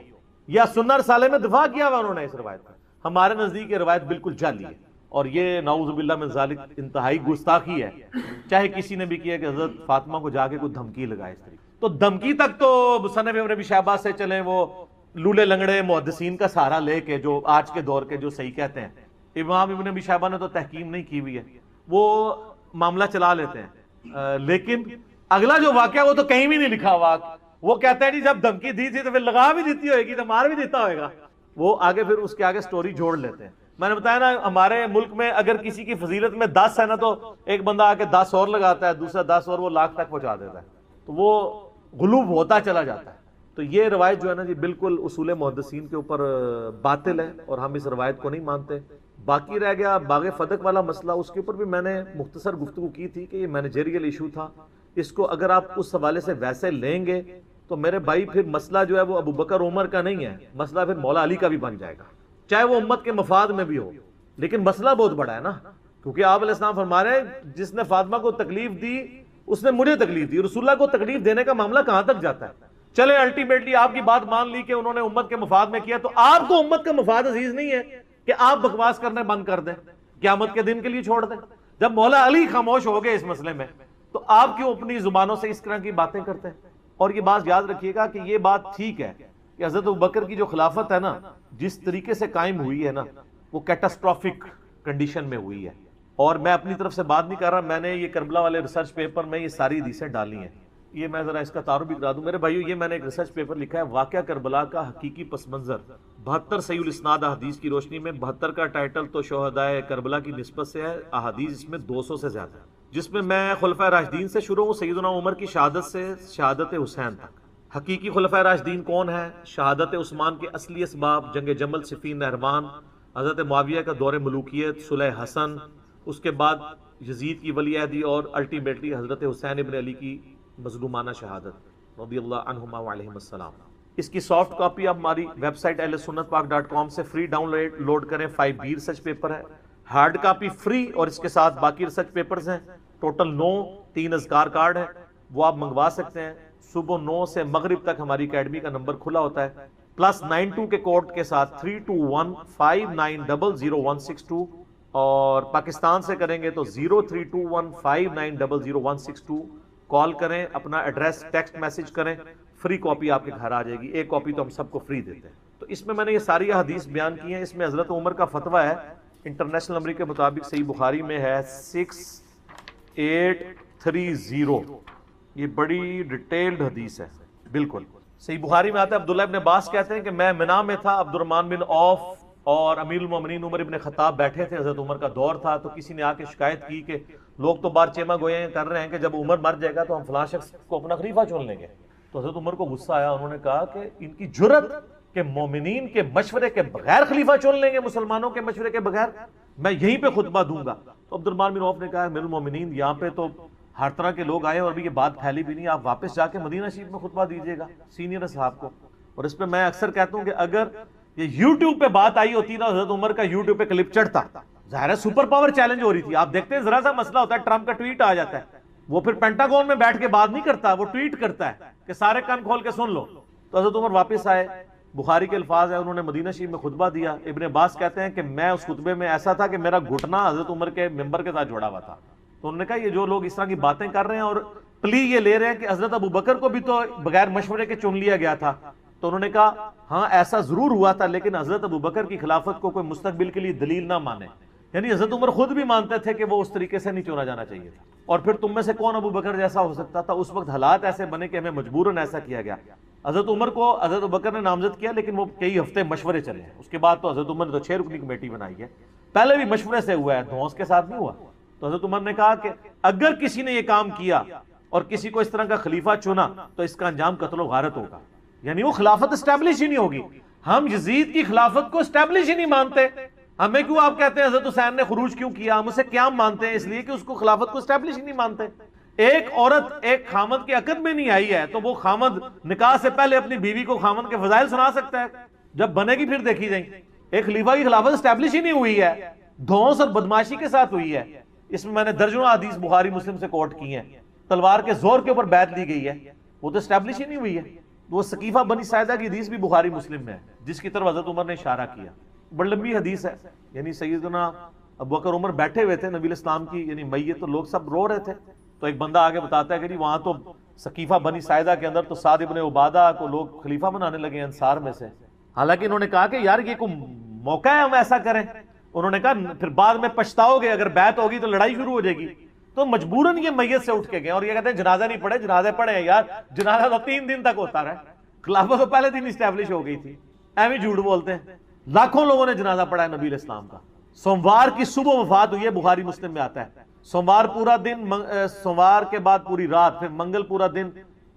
یا سنہ رسالے میں دفاع کیا ہوا انہوں نے اس روایت کا. ہمارے نزدیک یہ روایت بالکل جعلی ہے, اور یہ نعوذ باللہ من ذالک انتہائی گستاخی ہے, چاہے کسی نے بھی کیا کہ حضرت فاطمہ کو جا کے کوئی دھمکی لگائے اس طریقے. تو دھمکی تک تو مصنف ابن ابی شیبہ سے چلیں, وہ لولے لنگڑے محدثین کا سہارا لے کے جو آج کے دور کے جو صحیح کہتے ہیں. امام ابن ابی شیبہ نے تو تحقیم نہیں کی ہوئی ہے, وہ معاملہ چلا لیتے ہیں, لیکن اگلا جو واقعہ وہ تو کہیں بھی نہیں لکھا ہوا. وہ کہتے ہیں جی جب دھمکی دی تھی تو پھر لگا بھی دیتی ہوئے گی تو مار بھی دیتا ہوئے گا. وہ آگے پھر اس کے آگے سٹوری جوڑ لیتے ہیں. میں نے بتایا نا ہمارے ملک میں اگر کسی کی فضیلت میں 10 ہے نا تو ایک بندہ آ کے 10 اور لگاتا ہے, دوسرا 10 اور, وہ لاکھ تک پہنچا دیتا ہے. تو وہ غلوب ہوتا چلا جاتا ہے. تو یہ روایت جو ہے نا جی بالکل اصول محدثین کے اوپر باطل ہے, اور ہم اس روایت کو نہیں مانتے. باقی رہ گیا باغ فتق والا مسئلہ, اس کے اوپر بھی میں نے مختصر گفتگو کی تھی کہ یہ مینیجریل ایشو تھا. اس کو اگر آپ اس حوالے سے ویسے لیں گے تو میرے بھائی پھر مسئلہ جو ہے وہ ابو بکر عمر کا نہیں ہے, مسئلہ پھر مولا علی کا بھی بن جائے گا, چاہے وہ امت کے مفاد میں بھی ہو. لیکن مسئلہ بہت بڑا ہے نا, کیونکہ آپ علیہ السلام فرما رہے ہیں جس نے فاطمہ کو تکلیف دی اس نے مجھے تکلیف دی. رسول اللہ کو تکلیف دینے کا معاملہ کہاں تک جاتا ہے؟ چلے الٹیمیٹلی آپ کی بات مان لی کہ انہوں نے امت کے مفاد میں کیا, تو آپ کو امت کا مفاد عزیز نہیں ہے کہ آپ بکواس کرنے بند کر دیں, قیامت کے دن کے لیے چھوڑ دیں. جب مولا علی خاموش ہو گئے اس مسئلے میں تو آپ کیوں اپنی زبانوں سے اس طرح کی باتیں کرتے ہیں؟ اور یہ بات یاد رکھیے گا کہ یہ بات ٹھیک ہے کہ حضرت ابوبکر کی جو خلافت ہے نا جس طریقے سے قائم ہوئی ہے نا وہ کیٹاسٹرافک کنڈیشن میں ہوئی ہے. اور میں اپنی طرف سے بات نہیں کر رہا, میں نے یہ کربلا والے ریسرچ پیپر میں یہ ساری حدیثیں ڈالی ہیں. یہ میں ذرا اس کا تعارف بھی کرا دوں میرے بھائیو. یہ میں نے ایک ریسرچ پیپر لکھا ہے واقعہ کربلا کا حقیقی پس منظر 72 صحیح الاسناد احادیث کی روشنی میں. 72 کا ٹائٹل تو شہدائے کربلا کی نسبت سے ہے, احادیث اس میں 200 سے زیادہ ہے, جس میں میں خلفائے راشدین سے شروع ہوں, سیدنا عمر کی شہادت سے شہادت حسین تک. حقیقی خلفائے راشدین کون ہیں؟ شہادت عثمان کے اصلی اسباب, جنگ جمل, صفین, نہروان, حضرت معاویہ کا دور ملوکیت, صلح حسن, اس کے بعد یزید کی ولی عہدی, اور الٹیمیٹلی حضرت حسین ابن علی کی مظلومانہ شہادت رضی اللہ عنہما وعلیہم السلام. اس کی سافٹ کاپی آپ ہماری ویب سائٹ ahlsunnatpak.com سے فری ڈاؤن لوڈ کریں. 5B ریسرچ پیپر ہے, ہارڈ کاپی فری, اور اس کے ساتھ باقی ریسرچ پیپرز ہیں ٹوٹل 9. 3 اذکار کارڈ ہے, وہ آپ منگوا سکتے ہیں. صبح 9 سے مغرب تک ہماری اکیڈمی کا نمبر کھلا ہوتا ہے, +92 کے کوڈ کے ساتھ 32159000162, اور پاکستان سے کریں گے تو 032159000162. کال کریں, اپنا ایڈریس ٹیکسٹ میسج کریں, فری کاپی آپ کے گھر آ جائے گی. ایک کاپی تو ہم سب کو فری دیتے ہیں. تو اس میں نے یہ ساری حدیث بیان کی ہیں. اس میں حضرت عمر کا فتویٰ ہے, انٹرنیشنل نمبر کے مطابق صحیح بخاری میں ہے 6830. یہ بڑی ڈیٹیلڈ حدیث ہے بالکل. صحیح بخاری میں آتا ہے, عبداللہ ابن عباس کہتے ہیں کہ میں منا میں تھا, عبد الرحمن بن عوف اور امیر المومنین عمر ابن خطاب بیٹھے تھے, حضرت عمر کا دور تھا. تو کسی نے آ کے شکایت کی کہ لوگ تو بار چیما گوئے کر رہے ہیں کہ جب عمر مر جائے گا تو ہم فلاں شخص کو اپنا خلیفہ چن لیں گے. تو حضرت عمر کو غصہ آیا, انہوں نے کہا کہ ان کی جرت کہ مومنین کے مشورے کے بغیر خلیفہ چن لیں گے, مسلمانوں کے مشورے کے بغیر, میں یہیں پہ خطبہ دوں گا. تو عبد الرحمن بن عوف نے کہا امیر المومنین یہاں پہ تو ہر طرح کے لوگ آئے اور ابھی یہ بات پھیلی بھی نہیں، آپ واپس جا کے مدینہ شریف میں خطبہ دیجیے گا سینئر صاحب کو. اور اس پہ میں اکثر کہتا ہوں کہ اگر یہ یوٹیوب پہ بات آئی ہوتی نا، حضرت عمر کا یوٹیوب پہ کلپ چڑھتا، ظاہر ہے سپر پاور چیلنج ہو رہی تھی. آپ دیکھتے ہیں ذرا سا مسئلہ ہوتا ہے، ٹرمپ کا ٹویٹ آ جاتا ہے، وہ پھر پینٹاگون میں بیٹھ کے بات نہیں کرتا، وہ ٹویٹ کرتا ہے کہ سارے کان کھول کے سن لو. تو حضرت عمر واپس آئے، بخاری کے الفاظ ہیں، انہوں نے مدینہ شریف میں خطبہ دیا. ابن عباس کہتے ہیں کہ میں اس خطبے میں ایسا تھا کہ میرا گھٹنا حضرت عمر کے ممبر کے ساتھ جڑا ہوا تھا. تو انہوں نے کہا یہ جو لوگ اس طرح کی باتیں کر رہے ہیں اور پلی یہ لے رہے ہیں کہ حضرت ابو بکر کو بھی تو بغیر مشورے کے چن لیا گیا تھا. تو انہوں نے کہا ہاں ایسا ضرور ہوا تھا، لیکن حضرت ابو بکر کی خلافت کو کوئی مستقبل کے لیے دلیل نہ مانے. یعنی حضرت عمر خود بھی مانتے تھے کہ وہ اس طریقے سے نہیں چنا جانا چاہیے تھا. اور پھر تم میں سے کون ابو بکر جیسا ہو سکتا تھا؟ اس وقت حالات ایسے بنے کہ ہمیں مجبوراً ایسا کیا گیا. حضرت عمر کو حضرت ابو بکر نے نامزد کیا، لیکن وہ کئی ہفتے مشورے چلے ہیں. اس کے بعد تو حضرت عمر نے تو 6 رکنی کمیٹی بنائی ہے، پہلے بھی مشورے سے ہوا ہے، دھونس کے ساتھ نہیں ہوا. تو حضرت عمر نے کہا کہ اگر کسی نے یہ کام کیا اور کسی کو اس طرح کا خلیفہ چنا تو اس کا انجام قتل و غارت ہوگا. یعنی وہ خلافت اسٹیبلش ہی نہیں ہوگی. ہم یزید کی خلافت کو اسٹیبلش ہی نہیں مانتے. ہمیں کیوں آپ کہتے ہیں حضرت حسین نے خروج کیوں کیا؟ ہم اسے قیام مانتے ہیں، اس لیے کہ اس کو خلافت کو اسٹیبلش ہی نہیں مانتے. ایک عورت ایک خامد کے عقد میں نہیں آئی ہے تو وہ خامد نکاح سے پہلے اپنی بیوی کو خامد کے فضائل سنا سکتا ہے؟ جب بنے گی پھر دیکھی جائیں. ایک خلیفہ کی خلافت اسٹیبلش ہی نہیں ہوئی ہے، دھونس اور بدماشی کے ساتھ ہوئی ہے. اس میں نے درجنوں حدیث بخاری مسلم سے کوٹ کی ہیں. تلوار کے زور کے اوپر بیعت لی گئی ہے، وہ تو اسٹیبلش ہی نہیں ہوئی ہے. وہ سقیفہ بنی ساعدہ کی حدیث بھی بخاری مسلم میں ہے، جس کی طرف حضرت عمر نے اشارہ کیا. بڑی لمبی حدیث ہے. یعنی سیدنا ابو بکر عمر بیٹھے ہوئے تھے نبی الاسلام کی یعنی میت، تو لوگ سب رو رہے تھے. تو ایک بندہ آگے بتاتا ہے کہ وہاں تو سقیفہ بنی ساعدہ کے اندر تو سعد ابن عبادہ کو لوگ خلیفہ بنانے لگے انصار میں سے. حالانکہ انہوں نے کہا کہ یار یہ کوئی موقع ہے ہم ایسا کریں. انہوں نے کہا پھر بعد میں پچھتاؤ گے، اگر بیعت ہوگی تو لڑائی شروع ہو جائے گی. تو مجبوراً یہ میت سے اٹھ کے گئے اور یہ کہتے ہیں جنازہ نہیں پڑھے. جنازے پڑھے ہیں یار، جنازہ تو 3 دن تک ہوتا رہا. خلافت تو پہلے دن اسٹیبلش ہو گئی تھی. ایویں جھوٹ بولتے ہیں. لاکھوں لوگوں نے جنازہ پڑھا ہے نبی علیہ السلام کا. سوموار کی صبح وفات ہوئی ہے، بخاری مسلم میں آتا ہے. سوموار پورا دن، سوموار کے بعد پوری رات، پھر منگل پورا دن،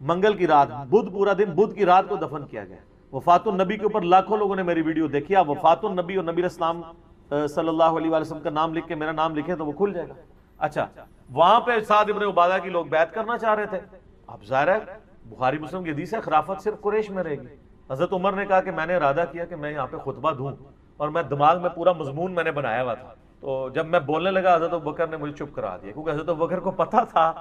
منگل کی رات، بدھ پورا دن، بدھ کی رات کو دفن کیا گیا. وفات النبی کے اوپر لاکھوں لوگوں نے میری ویڈیو دیکھی. آپ وفات النبی اور نبی علیہ السلام صلی اللہ علیہ وسلم کا نام لکھ کے میرا نام لکھیں تو وہ کھل جائے گا. اچھا، وہاں پہ سعد ابن عبادہ کی لوگ بیعت کرنا چاہ رہے تھے. اب ظاہر ہے بخاری مسلم کی حدیث ہے خلافت صرف قریش میں رہے گی. حضرت عمر نے کہا کہ میں نے ارادہ کیا کہ میں یہاں پہ خطبہ دوں اور میں دماغ میں پورا مضمون میں نے بنایا ہوا تھا. تو جب میں بولنے لگا حضرت ابوبکر نے مجھے چپ کرا دیا، کیونکہ حضرت ابوبکر کو پتا تھا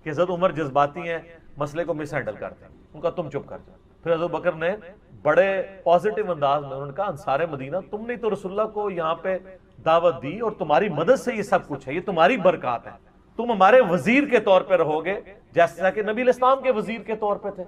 کہ حضرت عمر جذباتی ہیں، مسئلے کو مس ہینڈل کرتے ہیں. ان کا تم چپ کر جاؤ. پھر حضرت ابوبکر نے بڑے پازیٹیو انداز میں انہوں نے کہا انصار مدینہ تم نے تو رسول اللہ کو یہاں پہ دعوت دی اور تمہاری مدد سے یہ سب کچھ ہے، یہ تمہاری برکات ہے. تم ہمارے وزیر کے طور پہ رہو گے جیسا کہ نبی علیہ السلام کے وزیر کے طور پہ تھے.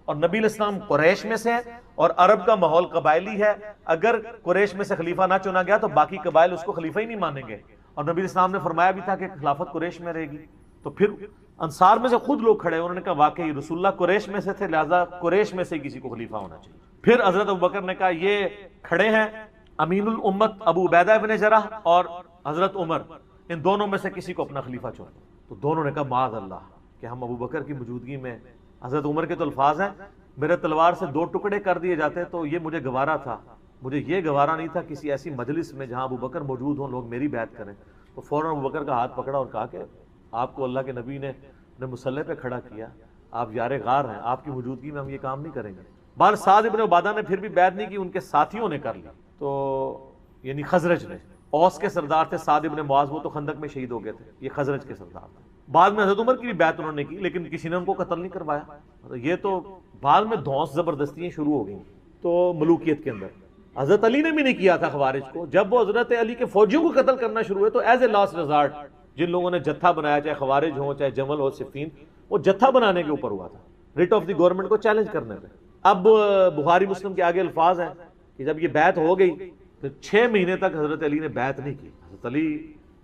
اور نبی علیہ السلام قریش میں سے ہیں اور عرب کا ماحول قبائلی ہے. اگر قریش میں سے خلیفہ نہ چنا گیا تو باقی قبائل اس کو خلیفہ ہی نہیں مانیں گے. اور نبی علیہ السلام نے فرمایا بھی تھا کہ خلافت قریش میں رہے گی. تو پھر انصار میں سے خود لوگ کھڑے، انہوں نے کہا واقعی رسول اللہ قریش میں سے تھے، لہذا قریش میں سے کسی کو خلیفہ ہونا چاہیے. پھر حضرت ابوبکر نے کہا یہ کھڑے ہیں امین الامت ابو عبیدہ ابن جرح اور حضرت عمر، ان دونوں میں سے کسی کو اپنا خلیفہ چنو. تو دونوں نے کہا معاذ اللہ کہ ہم ابوبکر کی موجودگی میں. حضرت عمر کے تو الفاظ ہیں میرے تلوار سے 2 ٹکڑے کر دیے جاتے تو یہ مجھے گوارا تھا، مجھے یہ گوارا نہیں تھا کسی ایسی مجلس میں جہاں ابوبکر موجود ہوں لوگ میری بیعت کریں. تو فوراً ابوبکر کا ہاتھ پکڑا اور کہا کہ آپ کو اللہ کے نبی نے اپنے مسلح پہ کھڑا کیا، آپ یار غار ہیں، آپ کی موجودگی میں ہم یہ کام نہیں کریں گے. بہر سعد ابن عبادہ نے پھر بھی بیعت نہیں کی، ان کے ساتھیوں نے کر لی. تو یعنی خزرج نے، اوس کے سردار تھے سعد ابن معاذ، وہ تو خندق میں شہید ہو گئے تھے، یہ خزرج کے سردار تھے. بعد میں حضرت عمر کی بھی بیعت انہوں نے کی لیکن کسی نے ان کو قتل نہیں کروایا. یہ تو بعد میں دھونس زبردستیاں شروع ہو گئیں تو ملوکیت کے اندر. حضرت علی نے بھی نہیں کیا تھا خوارج کو. جب وہ حضرت علی کے فوجیوں کو قتل کرنا شروع ہوئے تو ایز اے لاسٹ ریزارٹ جن لوگوں نے جتھا بنایا، چاہے خوارج ہوں چاہے جمل ہو صفین، وہ جتھا بنانے کے اوپر ہوا تھا ریٹ آف دی گورنمنٹ کو چیلنج کرنے پہ. اب بخاری مسلم کے آگے الفاظ ہیں کہ جب یہ بیعت ہو گئی پھر 6 مہینے تک حضرت علی نے بیعت نہیں کی. حضرت علی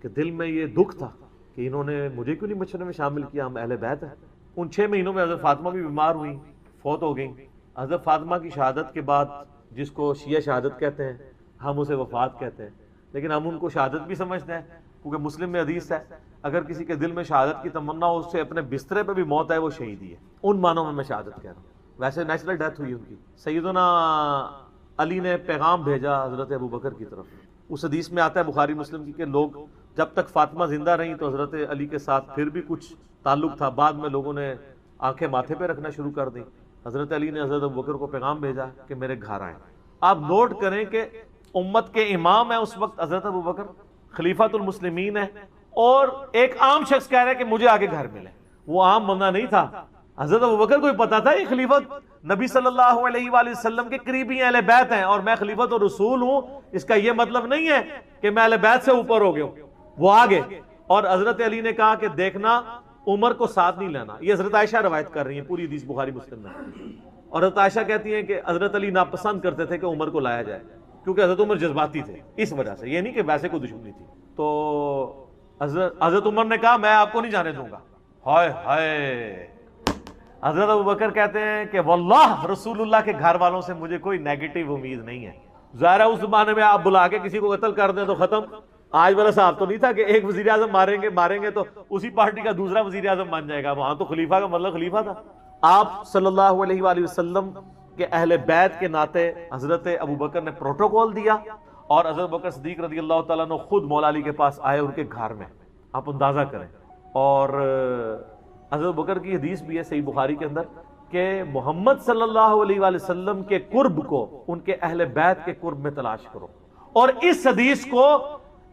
کے دل میں یہ دکھ تھا کہ انہوں نے مجھے کیوں نہیں مشورے میں شامل کیا، ہم اہل بیعت ہیں. ان 6 مہینوں میں حضرت فاطمہ بھی بیمار ہوئی، فوت ہو گئیں. حضرت فاطمہ کی شہادت کے بعد، جس کو شیعہ شہادت کہتے ہیں، ہم اسے وفات کہتے ہیں، لیکن ہم ان کو شہادت بھی سمجھتے ہیں کیونکہ مسلم میں حدیث ہے اگر کسی کے دل میں شہادت کی تمنا ہو، اس سے اپنے بسترے پہ بھی موت ہے وہ شہیدی ہے. ان معنوں میں شہادت کہہ رہا ہوں. ویسے نیچرل ڈیتھ ہوئی ان کی. سیدنا علی نے پیغام بھیجا حضرت ابوبکر کی طرف. اس حدیث میں آتا ہے بخاری مسلم کی کہ لوگ جب تک فاطمہ زندہ رہی تو حضرت علی کے ساتھ پھر بھی کچھ تعلق تھا، بعد میں لوگوں نے آنکھیں ماتھے پہ رکھنا شروع کر دی. حضرت علی نے حضرت ابوبکر کو پیغام بھیجا کہ میرے گھر آئیں. آپ نوٹ کریں کہ امت کے امام ہیں اس وقت حضرت ابوبکر، خلیفۃ المسلمین ہیں، اور ایک عام شخص کہہ رہا ہے کہ مجھے آگے گھر ملے. وہ عام بندہ نہیں تھا. حضرت ابوبکر کو بھی پتا تھا یہ خلیفت نبی صلی اللہ علیہ وآلہ وسلم کے قریبی اہل بیت ہیں، اور میں خلیفت اور رسول ہوں. اس کا یہ مطلب نہیں ہے کہ میں اہل بیت سے اوپر ہو گیا ہوں. وہ آگے. اور حضرت علی نے کہا کہ دیکھنا عمر کو ساتھ نہیں لینا. یہ حضرت عائشہ روایت کر رہی ہیں، پوری حدیث بخاری مسلم میں. اور حضرت عائشہ کہتی ہیں کہ حضرت علی ناپسند کرتے تھے کہ عمر کو لایا جائے، کیونکہ حضرت عمر جذباتی تھے اس وجہ سے، یہ نہیں کہ ویسے کوئی دشمنی تھی. تو حضرت عمر نے کہا میں آپ کو نہیں جانے دوں گا. ہائے ہائے. حضرت ابوبکر کہتے ہیں کہ واللہ رسول اللہ کے گھر والوں سے مجھے کوئی نیگیٹو امید نہیں ہے. ظاہر ہے اس زمانے میں آپ بلا کے کسی کو قتل کر دیں تو ختم. آج والا صاحب تو نہیں تھا کہ ایک وزیر اعظم ماریں گے تو اسی پارٹی کا دوسرا وزیر اعظم بن جائے گا. وہاں تو خلیفہ کا مطلب خلیفہ تھا. آپ صلی اللہ علیہ وآلہ وسلم کہ اہل بیت کے ناطے حضرت ابوبکر نے پروٹوکول دیا، اور حضرت ابوبکر صدیق رضی اللہ تعالیٰ عنہ خود مولا علی کے پاس آئے ان کے گھر میں. آپ اندازہ کریں. اور حضرت ابوبکر کی حدیث بھی ہے صحیح بخاری کے اندر کہ محمد صلی اللہ علیہ وآلہ وسلم کے قرب کو ان کے اہل بیت کے قرب میں تلاش کرو. اور اس حدیث کو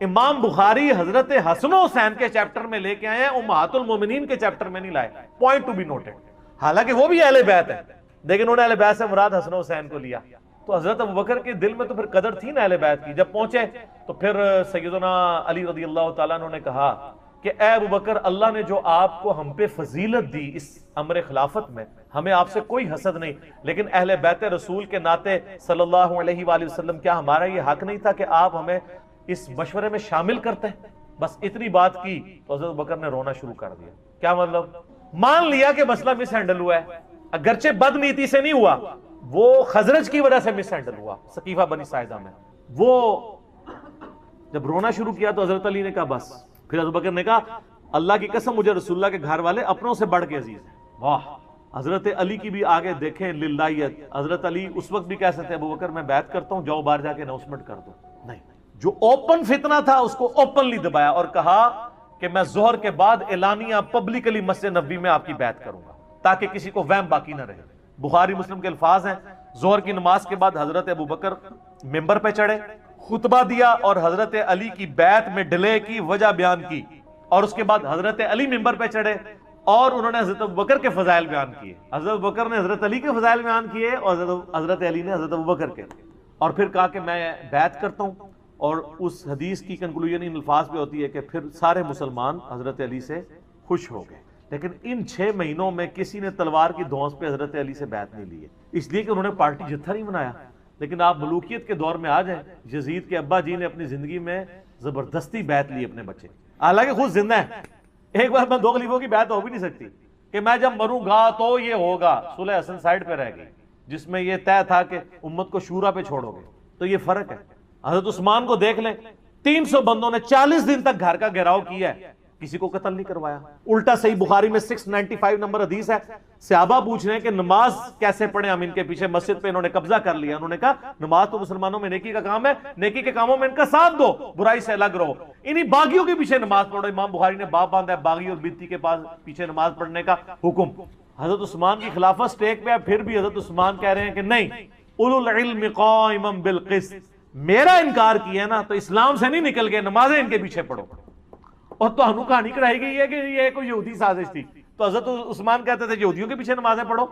امام بخاری حضرت حسن و حسین کے چیپٹر میں لے کے آئے ہیں، امہات المومنین کے چیپٹر میں نہیں لائے. Point to be noted. حالانکہ وہ بھی اہل بیت ہیں، لیکن انہوں نے اہل بیت سے مراد حسن و حسین کو لیا. تو حضرت ابوبکر کے دل میں تو پھر قدر تھی نا اہل بیت کی. جب پہنچے تو پھر سیدنا علی رضی اللہ تعالیٰ عنہ نے کہا کہ اے ابوبکر، اللہ نے جو آپ کو ہم پہ فضیلت دی اس امر خلافت میں، ہمیں آپ سے کوئی حسد نہیں، لیکن اہل بیت رسول کے ناطے صلی اللہ علیہ وآلہ وسلم کیا ہمارا یہ حق نہیں تھا کہ آپ ہمیں اس مشورے میں شامل کرتے ہیں؟ بس اتنی بات کی تو حضرت ابوبکر نے رونا شروع کر دیا. کیا مطلب؟ مان لیا کہ مسئلہ مس ہینڈل ہوا ہے، اگرچہ بد نیتی سے نہیں ہوا، وہ خزرج کی وجہ سے مس ہینڈل ہوا سقیفہ بنی ساعدہ میں. وہ جب رونا شروع کیا تو حضرت علی نے کہا بس. پھر حضرت ابوبکر نے کہا اللہ کی قسم مجھے رسول اللہ کے گھر والے اپنوں سے بڑھ کے عزیز ہیں. واہ. حضرت علی کی بھی آگے دیکھیں للہیت. حضرت علی اس وقت بھی کہہ سکتے ہیں ابوبکر میں بیعت کرتا ہوں، جاؤ باہر جا کے اناؤنسمنٹ کر دو. نہیں، جو اوپن فتنہ تھا اس کو اوپنلی دبایا اور کہا کہ میں ظہر کے بعد اعلانیہ پبلکلی مسجد نبوی میں آپ کی بیعت کروں گا تاکہ کسی کو وہم باقی نہ رہے. بخاری مسلم کے الفاظ ہیں، ظہر کی نماز کے بعد حضرت ابوبکر ممبر پہ چڑھے، خطبہ دیا اور حضرت علی کی بیعت میں ڈیلے کی وجہ بیان کی، اور اس کے بعد حضرت علی ممبر پہ چڑھے اور انہوں نے حضرت ابوبکر کے فضائل بیان کیے. حضرت ابوبکر نے حضرت علی کے فضائل بیان کیے اور حضرت علی نے حضرت ابوبکر کے، اور پھر کہا کہ میں بیعت کرتا ہوں. اور اس حدیث کی کنکلوژن ان الفاظ پہ ہوتی ہے کہ پھر سارے مسلمان حضرت علی سے خوش ہو گئے. لیکن ان 6 مہینوں میں کسی نے تلوار کی دھونس پہ حضرت علی سے بیعت نہیں لی ہے، اس لیے کہ انہوں نے پارٹی جتھا نہیں بنایا. لیکن آپ ملوکیت کے دور میں آ جائیں، یزید کے ابا جی نے اپنی زندگی میں زبردستی بیعت لی اپنے بچے، حالانکہ خود زندہ ہیں. ایک بار میں 2 خلیفوں کی بیعت ہو بھی نہیں سکتی کہ میں جب مروں گا تو یہ ہوگا. صلح حسن سائیڈ پہ رہ گئی جس میں یہ طے تھا کہ امت کو شورا پہ چھوڑو گے. تو یہ فرق ہے. حضرت عثمان کو دیکھ لیں، 300 بندوں نے 40 دن تک گھر کا گھیراؤ کیا ہے، کسی کو قتل نہیں کروایا. الٹا صحیح بخاری میں 695 نمبر حدیث ہے، صحابہ پوچھ رہے ہیں کہ نماز کیسے پڑھیں ہم ان کے پیچھے، مسجد پہ انہوں نے قبضہ کر لیا. انہوں نے کہا نماز تو مسلمانوں میں نیکی کا کام ہے، نیکی کے کاموں میں ان کا ساتھ دو، برائی سے الگ رہو. انہی باغیوں کے پیچھے نماز پڑھو. امام بخاری نے باب باندھا ہے باغی اور بدتی کے پاس پیچھے نماز پڑھنے کا حکم. حضرت عثمان کی خلافت سٹیک پہ ہے، پھر بھی حضرت عثمان کہہ رہے ہیں کہ نہیں، اولو العلم قائما بالقسط. میرا انکار کیا نا تو اسلام سے نہیں نکل گئے، نمازیں ان کے پیچھے پڑھو. اور تو ہنو کہانی کرائی گئی ہے کہ یہ کوئی یہودی سازش تھی. تو حضرت عثمان کہتے تھے یہودیوں کے پیچھے نمازیں پڑھو.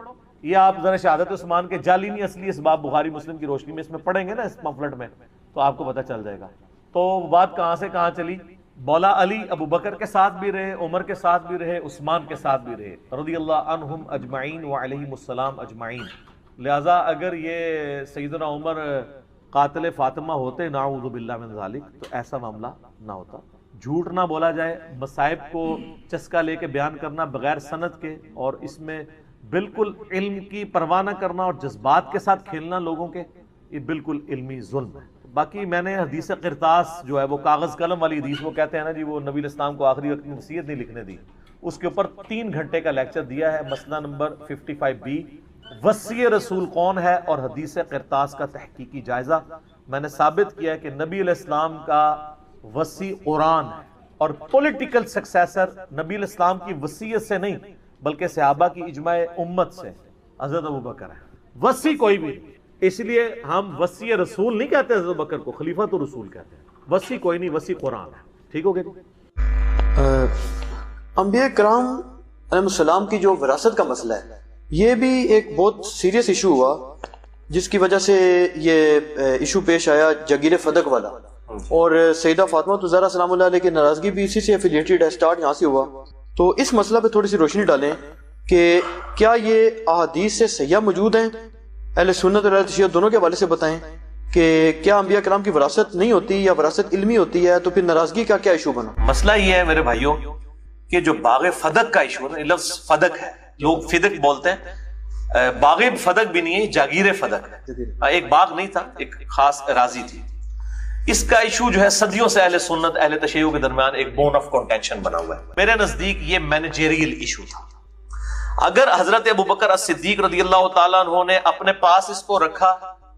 یہ آپ ذرا شہادت عثمان کے جعلی نہیں اصلی اسباب بخاری مسلم کی روشنی میں اس میں پڑھیں گے نا اس پمفلٹ میں تو آپ کو پتہ چل جائے گا. تو بات کہاں سے کہاں چلی. مولا علی ابوبکر کے ساتھ بھی رہے، عمر کے ساتھ بھی رہے، عثمان کے ساتھ بھی رہے رضی اللہ عنہم اجمعین وعلیہم السلام اجمعین. لہٰذا اگر یہ سیدنا عمر قاتل فاطمہ ہوتے نعوذ باللہ من ذالک تو ایسا معاملہ نہ ہوتا. جھوٹ نہ بولا جائے، مصائب کو چسکا لے کے بیان کرنا بغیر سند کے، اور اس میں بالکل علم کی پرواہ نہ کرنا اور جذبات کے ساتھ کھیلنا لوگوں کے، یہ بالکل علمی ظلم ہے. باقی میں نے حدیث قرطاس جو ہے وہ کاغذ قلم والی حدیث، وہ کہتے ہیں نا جی وہ نبی الاسلام کو آخری وقت میں وصیت نہیں لکھنے دی، اس کے اوپر 3 گھنٹے کا لیکچر دیا ہے. مسئلہ نمبر 55B وصی رسول کون ہے اور حدیث قرطاس کا تحقیقی جائزہ. میں نے ثابت کیا ہے کہ نبی علیہ السلام کا وصی قرآن ہے. اور پولیٹیکل سکسیسر نبی الاسلام کی وصیت سے نہیں بلکہ صحابہ کی اجماع امت سے حضرت ابوبکر ہے. وصی کوئی بھی نہیں. اس لیے ہم وصی رسول نہیں کہتے حضرت ابوبکر کو, خلیفہ تو رسول کہتے ہیں. وصی کوئی نہیں, وصی قرآن ہے. ٹھیک ہو گیا. انبیاء کرام علیہ السلام کی جو وراثت کا مسئلہ ہے, یہ بھی ایک بہت سیریس ایشو ہوا, جس کی وجہ سے یہ ایشو پیش آیا جگیر فدق والا, اور سیدہ فاطمہ الزہرا سلام اللہ علیہ کی ناراضگی بھی اسی سے ایفیلیٹڈ ہے, سٹارٹ یہاں سے ہوا. تو اس مسئلہ پہ تھوڑی سی روشنی ڈالیں کہ کیا یہ احادیث سے صحیح موجود ہیں, اہل سنت اور اہل تشیع دونوں کے حوالے سے بتائیں کہ کیا انبیاء کرام کی وراثت نہیں ہوتی یا وراثت علمی ہوتی ہے, تو پھر ناراضگی کا کیا ایشو بنا؟ مسئلہ یہ ہے میرے بھائیوں کہ جو باغ فدق کا ایشو ہے, لفظ فدق ہے, لوگ فدق بولتے ہیں, باغ فدق بھی نہیں ہے, جاگیر فدق ہے. ایک باغ نہیں تھا, ایک خاص اراضی تھی. اس کا ایشو جو ہے صدیوں سے اہل سنت اہل تشیع کے درمیان ایک بون آف کنٹینشن بنا ہوا ہے. میرے نزدیک یہ مینیجریل ایشو تھا. اگر حضرت ابوبکر الصدیق رضی اللہ تعالیٰ عنہ نے اپنے پاس اس کو رکھا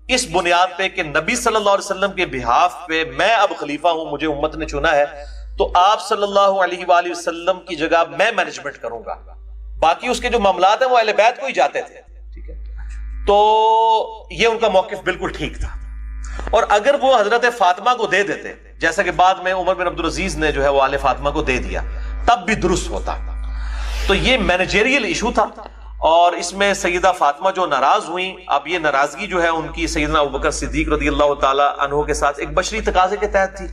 اس بنیاد پہ کہ نبی صلی اللہ علیہ وسلم کے بہاف پہ میں اب خلیفہ ہوں, مجھے امت نے چنا ہے, تو آپ صلی اللہ علیہ وآلہ وسلم کی جگہ میں مینجمنٹ کروں گا, باقی اس کے جو معاملات ہیں وہ اہل بیت کو ہی جاتے تھے. ٹھیک ہے, تو یہ ان کا موقف بالکل ٹھیک تھا. اور اگر وہ حضرت فاطمہ کو دے دیتے, جیسا کہ بعد میں عمر بن عبدالعزیز نے جو ہے وہ آل فاطمہ کو دے دیا, تب بھی درست ہوتا. تو یہ مینیجریل ایشو تھا, اور اس میں سیدہ فاطمہ جو ناراض ہوئیں, اب یہ ناراضگی جو ہے ان کی سیدنا ابوبکر صدیق رضی اللہ تعالی عنہ کے ساتھ ایک بشری تقاضے کے تحت تھی.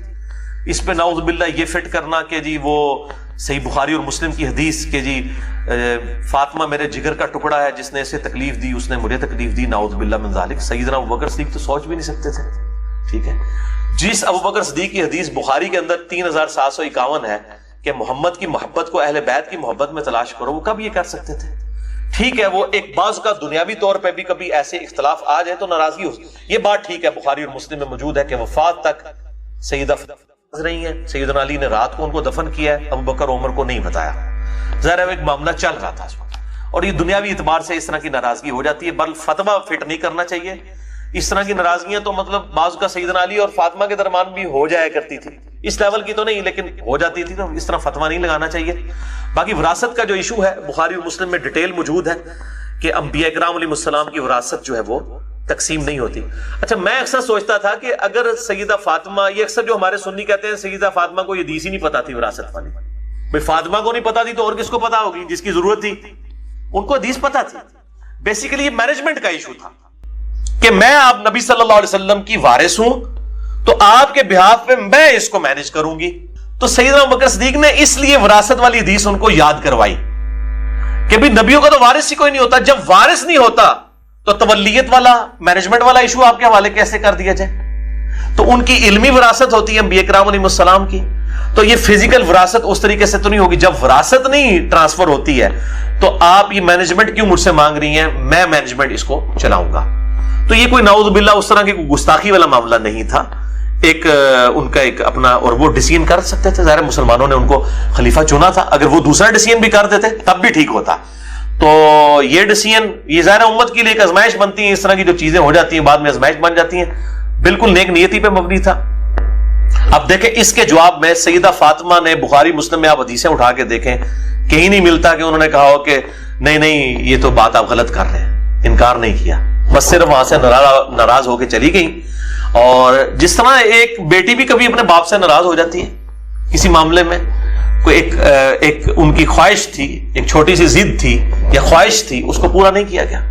اس پہ نعوذ باللہ یہ فٹ کرنا کہ جی وہ صحیح بخاری اور مسلم کی حدیث کہ جی فاطمہ میرے جگر کا ٹکڑا ہے, جس نے اسے تکلیف دی اس نے مجھے تکلیف دی, نعوذ باللہ من ذالک. سیدنا ابوبکر صدیق تو سوچ بھی نہیں سکتے تھے. ٹھیک ہے, جس ابوبکر صدیق کی حدیث بخاری کے اندر 3751 ہے کہ محمد کی محبت کو اہل بیت کی محبت میں تلاش کرو, وہ کب یہ کر سکتے تھے؟ ٹھیک ہے, وہ ایک بعض کا دنیاوی طور پہ بھی کبھی ایسے اختلاف آ جائے تو ناراضگی ہو, یہ بات ٹھیک ہے. بخاری اور مسلم میں موجود ہے کہ وفات تک سیدہ رہی ہیں, سیدنا علی نے رات کو ان کو دفن کیا ہے, ابوبکر عمر کو نہیں بتایا. ظاہر ہے ایک معاملہ چل رہا تھا اس وقت, اور یہ دنیاوی اعتبار سے اس طرح کی ناراضگی ہو جاتی ہے. بل فتویٰ فٹ نہیں کرنا چاہیے. اس طرح کی ناراضگیاں تو مطلب بعض کا سیدنا علی اور فاطمہ کے درمیان بھی ہو جایا کرتی تھی, اس لیول کی تو نہیں لیکن ہو جاتی تھی, تو اس طرح فتویٰ نہیں لگانا چاہیے. باقی وراثت کا جو ایشو ہے بخاری اور مسلم میں ڈیٹیل موجود ہے کہ انبیاء کرام علیہ السلام کی وراثت جو ہے وہ تقسیم نہیں ہوتی. اچھا, میں اکثر سوچتا تھا کہ اگر سیدہ فاطمہ, یہ اکثر جو ہمارے سنی کہتے ہیں سیدہ فاطمہ کو یہ حدیث ہی نہیں پتا تھی وراثت والی. بھائی فاطمہ کو نہیں پتا تھی تو اور کس کو پتا ہوگی جس کی ضرورت تھی؟ ان کو حدیث پتا تھی. بیسیکلی یہ مینجمنٹ کا ایشو تھا کہ میں آپ نبی صلی اللہ علیہ وسلم کی وارث ہوں, تو آپ کے بہاف پہ میں اس کو مینج کروں گی. تو سیدنا ابوبکر صدیق نے اس لیے وراثت والی حدیث ان کو یاد کروائی کہ بھی نبیوں کا تو وارث ہی کوئی نہیں ہوتا. جب وارث نہیں ہوتا تو تولیت والا مینجمنٹ والا ایشو آپ کے حوالے کیسے کر دیا جائے؟ تو ان کی علمی وراثت ہوتی ہے انبیاء کرام علیہ السلام کی, تو یہ فزیکل وراثت اس طریقے سے تو نہیں ہوگی. جب وراثت نہیں ٹرانسفر ہوتی ہے تو آپ یہ مینجمنٹ کیوں مجھ سے مانگ رہی ہیں؟ میں مینجمنٹ اس کو چلاؤں گا. تو یہ کوئی نعوذ باللہ اس طرح کی کوئی گستاخی والا معاملہ نہیں تھا. ایک ان کا ایک اپنا, اور وہ ڈیسیژن کر سکتے تھے. ظاہر مسلمانوں نے ان کو خلیفہ چنا تھا, اگر وہ دوسرا ڈیسیژن بھی کر دیتے تب بھی ٹھیک ہوتا. تو یہ ڈیسیژن, یہ ظاہر امت کے لیے ایک آزمائش بنتی ہیں. اس طرح کی جو چیزیں ہو جاتی ہیں بعد میں آزمائش بن جاتی ہیں. بالکل نیک نیتی پہ مبنی تھا. اب دیکھیں اس کے جواب میں سیدہ فاطمہ نے, بخاری مسلم میں آپ حدیثیں اٹھا کے دیکھیں, کہیں نہیں ملتا کہ انہوں نے کہا ہو کہ نہیں نہیں یہ تو بات آپ غلط کر رہے ہیں, انکار نہیں کیا. بس صرف وہاں سے ناراض ہو کے چلی گئی. اور جس طرح ایک بیٹی بھی کبھی اپنے باپ سے ناراض ہو جاتی ہے کسی معاملے میں, کوئی ایک ان کی خواہش تھی, ایک چھوٹی سی ضد تھی یا خواہش تھی, اس کو پورا نہیں کیا گیا.